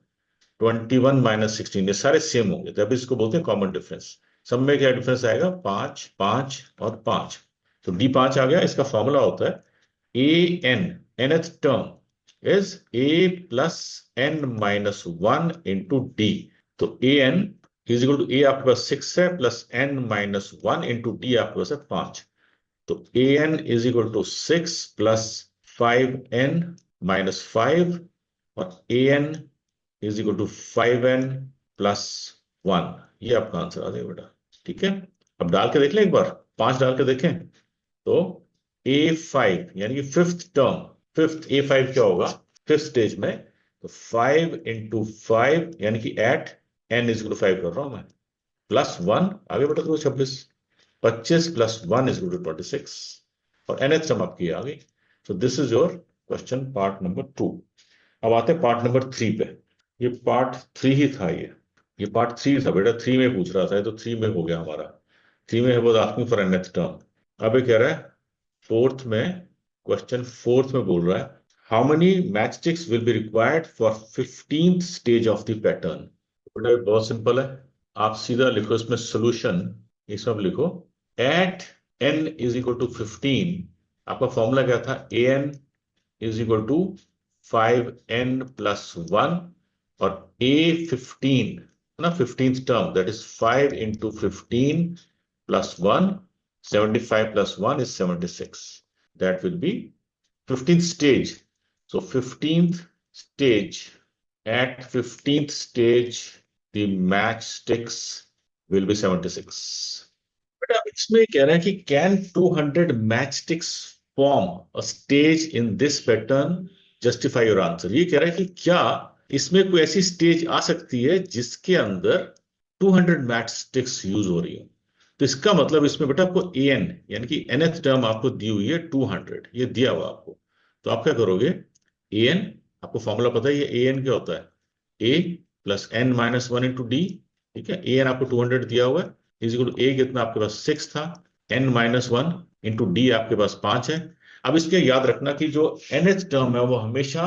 21 - 16, ये सारे सेम होंगे, तब इसको बोलते हैं कॉमन डिफरेंस। सब में क्या डिफरेंस आएगा 5 5 और 5। तो d 5 आ गया। इसका फॉर्मूला होता है an, nth term is a plus n minus 1 into d। तो an is equal to a आपके पास 6 है plus n minus 1 into d आपके पास है 5। तो an is equal to 6 plus 5n minus 5 और an is equal to 5n plus 1। ये आपका आंसर आ जाएगा बेटा, ठीक है। अब डाल के देख लें एक बार, 5 डाल के देखें तो A5 यानी कि फिफ्थ टर्म, फिफ्थ A5 क्या होगा फिफ्थ स्टेज में, तो 5 × 5 यानी कि एट n इज 5 कर रहा हूं मैं, प्लस 1 आगे बेटा तो 26, 25 + 1 इज 26 और nth सम आपकी आ गई। सो this is your question part number 2। अब आते हैं पार्ट नंबर 3 पे। ये पार्ट 3 ही था, ये पार्ट 3 था बेटा, 3 में पूछ रहा था, तो 3 में हो गया हमारा। 3 में was asking for nth term. अब ये कह रहा है फोर्थ में, क्वेश्चन फोर्थ में बोल रहा है how many matchsticks will be required for 15th stage of the pattern. बहुत सिंपल है, आप सीधा लिखो इसमें सोल्यूशन, इसमें आप लिखो at n is equal to 15। आपका फॉर्मूला क्या था an is equal to 5n + 1 और a15 ना 15th term that is 5 × 15 + 1, 75 + 1 is 76. That will be 15th stage. So 15th stage, at 15th stage, the matchsticks will be 76. But इसमें कह रहा है कि can 200 matchsticks form a stage in this pattern? Justify your answer. ये कह रहा है कि क्या इसमें कोई ऐसी स्टेज आ सकती है जिसके अंदर 200 मैचस्टिक्स यूज हो रही है। तो इसका मतलब इसमें बेटा आपको an यानी कि nth टर्म आपको दी हुई है 200, ये दिया हुआ आपको। तो आप क्या करोगे an, आपको फॉर्मूला पता है ये an क्या होता है a + n - 1 × d, ठीक है। an आपको 200 दिया हुआ है इज इक्वल टू a कितना आपके पास 6 था, n - 1 × d आपके पास 5 है। अब इसके याद रखना कि जो nth टर्म है वो हमेशा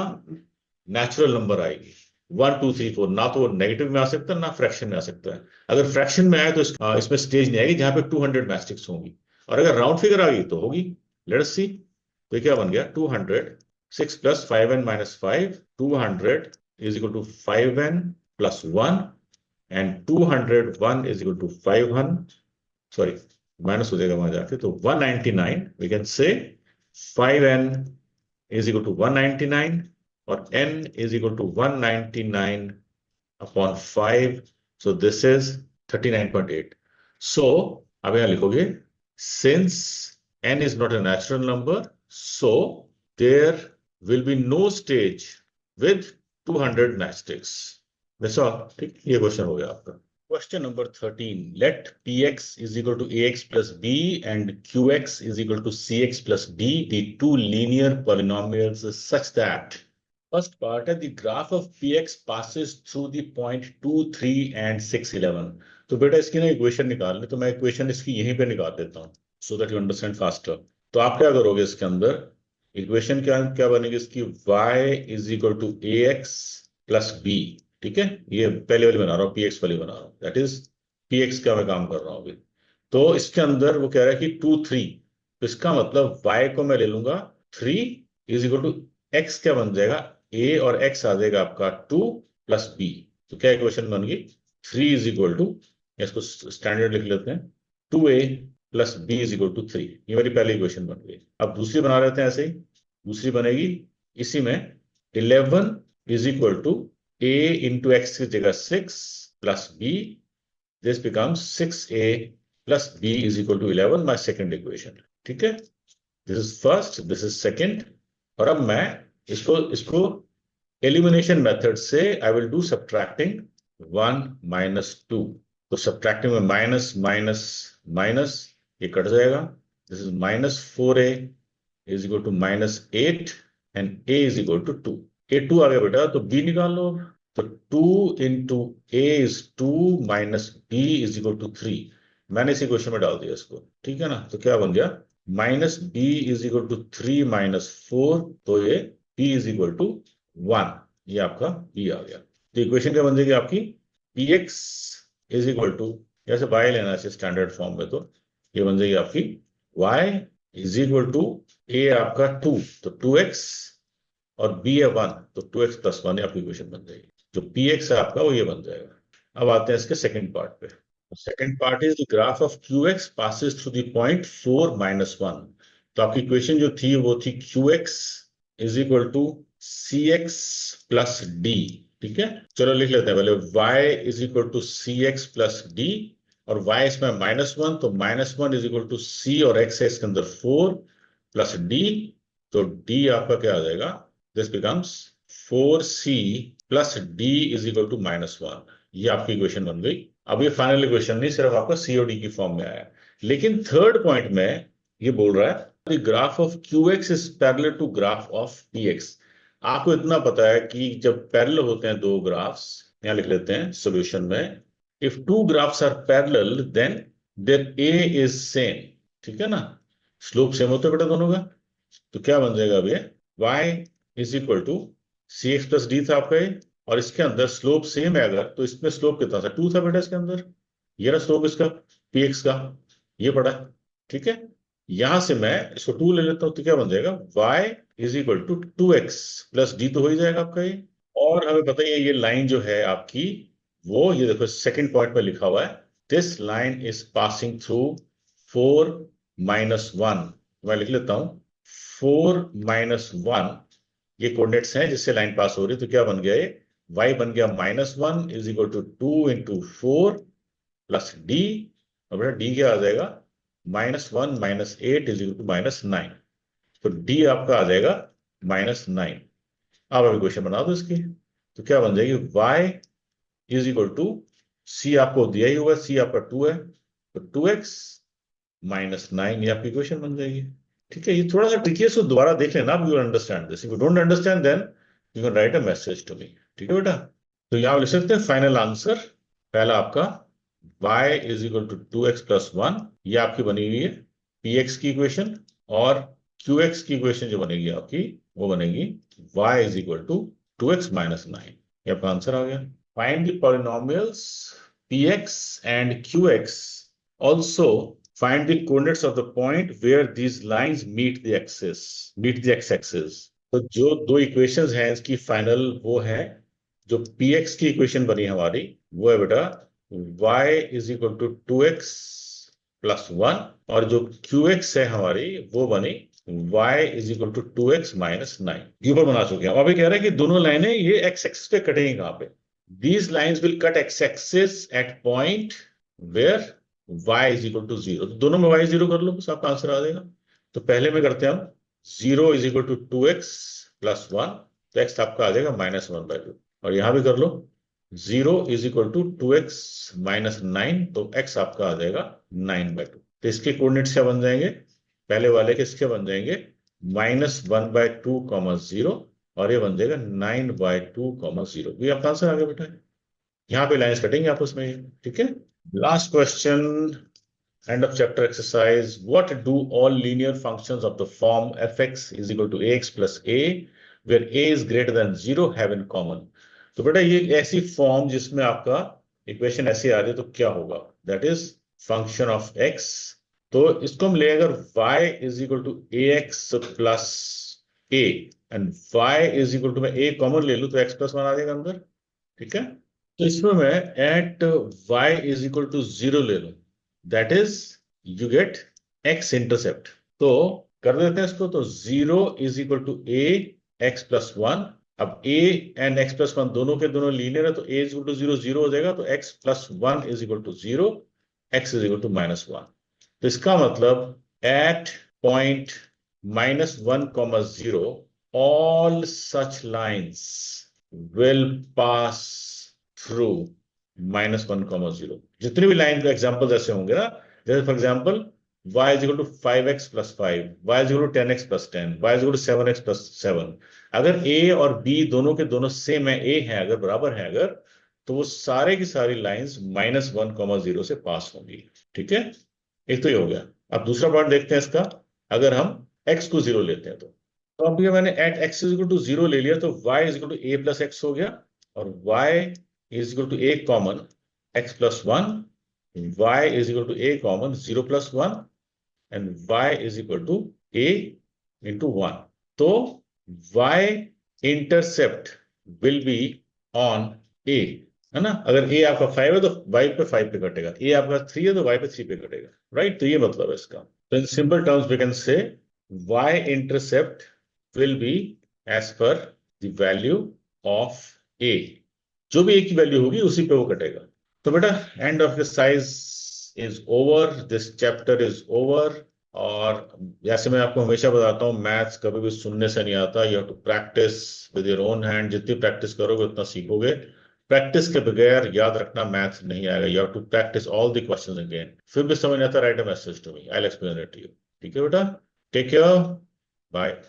नेचुरल नंबर आएगी, 1 2 3 4, ना तो वो नेगेटिव में आ सकता है ना फ्रैक्शन में आ सकता है। अगर फ्रैक्शन में आए तो इसमें स्टेज नहीं आएगी जहां पे 200 मैस्टिक्स होंगी, और अगर राउंड फिगर आ गई तो होगी। लेट अस सी। तो ये क्या बन गया 200, 6 + 5n - 5, 200 is equal to 5n + 1 and 201 is equal to 500, sorry minus हो जाएगा वहां जाके, तो 199 वी कैन से 5n इज इक्वल टू 199 और n is equal to 199 upon 5, so this is 39.8. So अब यहां लिखोगे since n is not a natural number, so there will be no stage with 200 matchsticks. That's all. ठीक, ये question हो गया आपका। Question number 13. Let px is equal to ax plus b and qx is equal to cx plus d be two linear polynomials such that first part है the graph of px passes through the point 2 3 and 6 11। तो बेटा इसकी ना equation निकालनी, तो मैं equation इसकी यहीं पे निकाल देता हूँ so that you understand faster. तो आप क्या करोगे इसके अंदर इक्वेशन क्या क्या बनेगी इसकी y is equal to ax plus b, ठीक है। ये पहले वाली बना रहा हूँ px वाली बना रहा हूँ, दैट इज px का मैं काम कर रहा हूँ अभी। तो इसके अंदर वो कह रहा है कि 2 3, तो इसका मतलब y को मैं ले लूंगा 3 इज इक्वल टू x क्या बन जाएगा a और x आ जाएगा आपका 2 + b। तो क्या इक्वेशन बन गई 3 इज इक्वल टू, इसको स्टैंडर्ड लिख लेते हैं 2a + b is equal to 3। ये मेरी पहली इक्वेशन बन गई। अब दूसरी बना लेते हैं ऐसे ही, दूसरी बनेगी इसी में 11 is equal to a into x की जगह 6 plus b. This becomes 6a plus b is equal to 11, my second equation. ठीक है, this is first, this is second. और अब मैं इसको एलिमिनेशन मेथड से I will do subtracting 1 minus 2. तो सब्ट्रैक्टिंग में माइनस माइनस माइनस ये कट जाएगा. This is minus 4a is equal to minus 8 and a is equal to 2. a2 आ गया बेटा, तो b निकाल लो. तो 2 into a is 2 minus b is equal to 3. मैंने इसी क्वेश्चन में डाल दिया इसको, ठीक है ना. तो क्या बन गया, minus b is equal to 3 minus 4. तो ये b is equal to 1. ये आपका b आ गया. तो इक्वेशन क्या बन जाएगी आपकी, px is equal to, जैसे y लेना चाहिए स्टैंडर्ड फॉर्म में, तो ये बन जाएगी आपकी y is equal to a आपका 2, तो 2x और b है 1, तो 2x plus 1 आपकी इक्वेशन बन जाएगी. जो px है आपका वो ये बन जाएगा. अब आते हैं इसके सेकंड पार्ट पे. Second part is the graph of qx passes through the point 4 minus 1. तो आपकी इक्वेशन जो थी वो थी qx is equal to cx plus d. ठीक है, चलो लिख लेते हैं पहले. y is equal to cx plus d और y इसमें -1, तो -1 is equal to c और x है इसके अंदर 4 plus d. तो d आपका क्या आ जाएगा, this becomes 4c plus d is equal to -1. ये आपकी इक्वेशन बन गई. अब ये फाइनल इक्वेशन नहीं, सिर्फ आपका सी और डी की फॉर्म में आया. लेकिन थर्ड पॉइंट में ये बोल रहा है graph of qx is parallel to graph of px. आपको इतना पता है कि जब पैरेलल होते हैं दो ग्राफ्स, यहां लिख लेते हैं सॉल्यूशन में, if two graphs are parallel then there a is same. ठीक है ना, स्लोप सेम होता है बेटा दोनों का. तो क्या बन जाएगा अब ये, y is equal to cx plus d था आपका ये, और इसके अंदर स्लोप सेम है अगर, तो इसमें स्लोप कितना था, 2 था बेटा इसके अंदर. ये रहा स्लोप इसका px का, ये पड़ा. ठीक है, यहां से मैं इसको 2 ले लेता हूं, तो क्या बन जाएगा, y is equal to 2x plus d. तो हो ही जाएगा आपका ये. और हमें पता ही है ये लाइन जो है आपकी, वो ये देखो सेकंड पॉइंट में लिखा हुआ है, this line is passing through 4 minus 1. मैं लिख लेता हूं 4 minus 1 ये कोऑर्डिनेट्स हैं जिससे लाइन पास हो रही है. तो क्या बन गया ये, y बन गया -1 is equal to 2 into 4 plus d. और बेटा d क्या आ जाएगा, -1 minus 8 इज इक्वल टू -9. तो d आपका आ जाएगा -9. अब अभी क्वेश्चन बना दो इसकी. तो क्या बन जाएगी, y is equal to c आपको दिया ही हुआ, c आपका 2 है, तो 2x -9 ये आपकी क्वेश्चन बन जाएगी. ठीक है, ये थोड़ा सा ट्रिकी है, सो दोबारा देख लेना, आप you understand this. If you don't understand then you can write a message to me. ठीक है बेटा, तो यहां लिख सकते हैं फाइनल आंसर. पहला आपका y is equal to 2x plus 1, ये आपकी बनी हुई है px की इक्वेशन. और qx की इक्वेशन जो बनेगी आपकी, वो बनेगी y is equal to 2x minus 9. ये आपका आंसर आ गया. Find the polynomials px and qx. Also find the coordinates of the point where these lines meet the x-axis. तो जो दो इक्वेशंस हैं इसकी फाइनल, वो है जो px की इक्वेशन बनी हमारी, वो है बेटा y is equal to 2x plus 1, और जो qx है हमारी वो बनी y is equal to 2x minus 9. ये ऊपर बना चुके हैं. अभी कह रहे हैं कि दोनों लाइनें ये x एक्सिस पे कटेंगी कहां पे, these lines will cut x axis at point where y is equal to 0. तो दोनों में y 0 कर लो, बस आपका आंसर आ जाएगा. तो पहले में करते हैं हम 0 is equal to 2x plus 1, तो x आपका आ जाएगा -1/2. और यहां भी कर लो 0 is equal to 2x minus 9, तो x आपका आ जाएगा 9/2. तो इसके कोऑर्डिनेट्स क्या बन जाएंगे, पहले वाले के इसके बन जाएंगे -1/2, 0, और ये बन जाएगा 9/2, 0. ये आपका आंसर आ गया बेटा. यहाँ पे लाइन्स कटेंगे आपस में. ठीक है, last question, end of chapter exercise. What do all linear functions of the form fx is equal to ax plus a where a is greater than 0 have in common? तो बेटा ये ऐसी फॉर्म जिसमें आपका इक्वेशन ऐसे आ रही है, तो क्या होगा, that is function of x. तो इसको हम ले, अगर y is equal to ax plus a and y is equal to, मैं a कॉमन ले लूं तो x प्लस 1 आ जाएगा अंदर. ठीक है, तो इसमें मैं at y is equal to 0 ले लूं, that is you get x intercept. तो कर देते हैं इसको, तो 0 is equal to a x plus 1. अब a and x plus one दोनों के दोनों लीनियर है, तो a इज इक्वल टू 0 0 हो जाएगा, तो x plus one is equal to 0, x is equal to minus one. तो इसका मतलब at point minus one comma 0 all such lines will pass through minus one comma 0। जितने भी लाइन के example ऐसे होंगे ना, जैसे for example y is equal to 5x plus 5, y is equal to 10x plus 10, y is equal to 7x plus 7। अगर a और b दोनों के दोनों सेम है, a है अगर बराबर है अगर, तो वो सारे की सारी लाइंस माइनस वन कॉमा 0 से पास होंगी। ठीक है, एक तो ये हो गया। अब दूसरा पार्ट देखते हैं इसका। अगर हम x को 0 लेते हैं तो अब ये मैंने at x is equal to 0 ले लिया, तो y is equal to a plus x हो गया, और y is equal to a common x plus one, y is equal to a common 0 plus 1 and y is equal to a into 1। तो y intercept will be on a, है ना। अगर a आपका 5 है तो y पे 5 पे कटेगा, a आपका 3 है तो y पे 3 पे कटेगा, राइट। तो ये मतलब है इसका। तो in simple terms we can say y intercept will be as per the value of a। जो भी a की वैल्यू होगी उसी पे वो कटेगा। तो बेटा end of exercise is over, this chapter is over. और जैसे मैं आपको हमेशा बताता हूँ, मैथ्स कभी भी सुनने से नहीं आता, you have to practice with your own hand. जितनी प्रैक्टिस करोगे उतना सीखोगे। प्रैक्टिस के बगैर याद रखना मैथ्स नहीं आएगा। You have to practice all the questions again. फिर भी समझ नहीं आता, write a message to me, I will explain it to you. ठीक है बेटा, टेक केयर, बाय।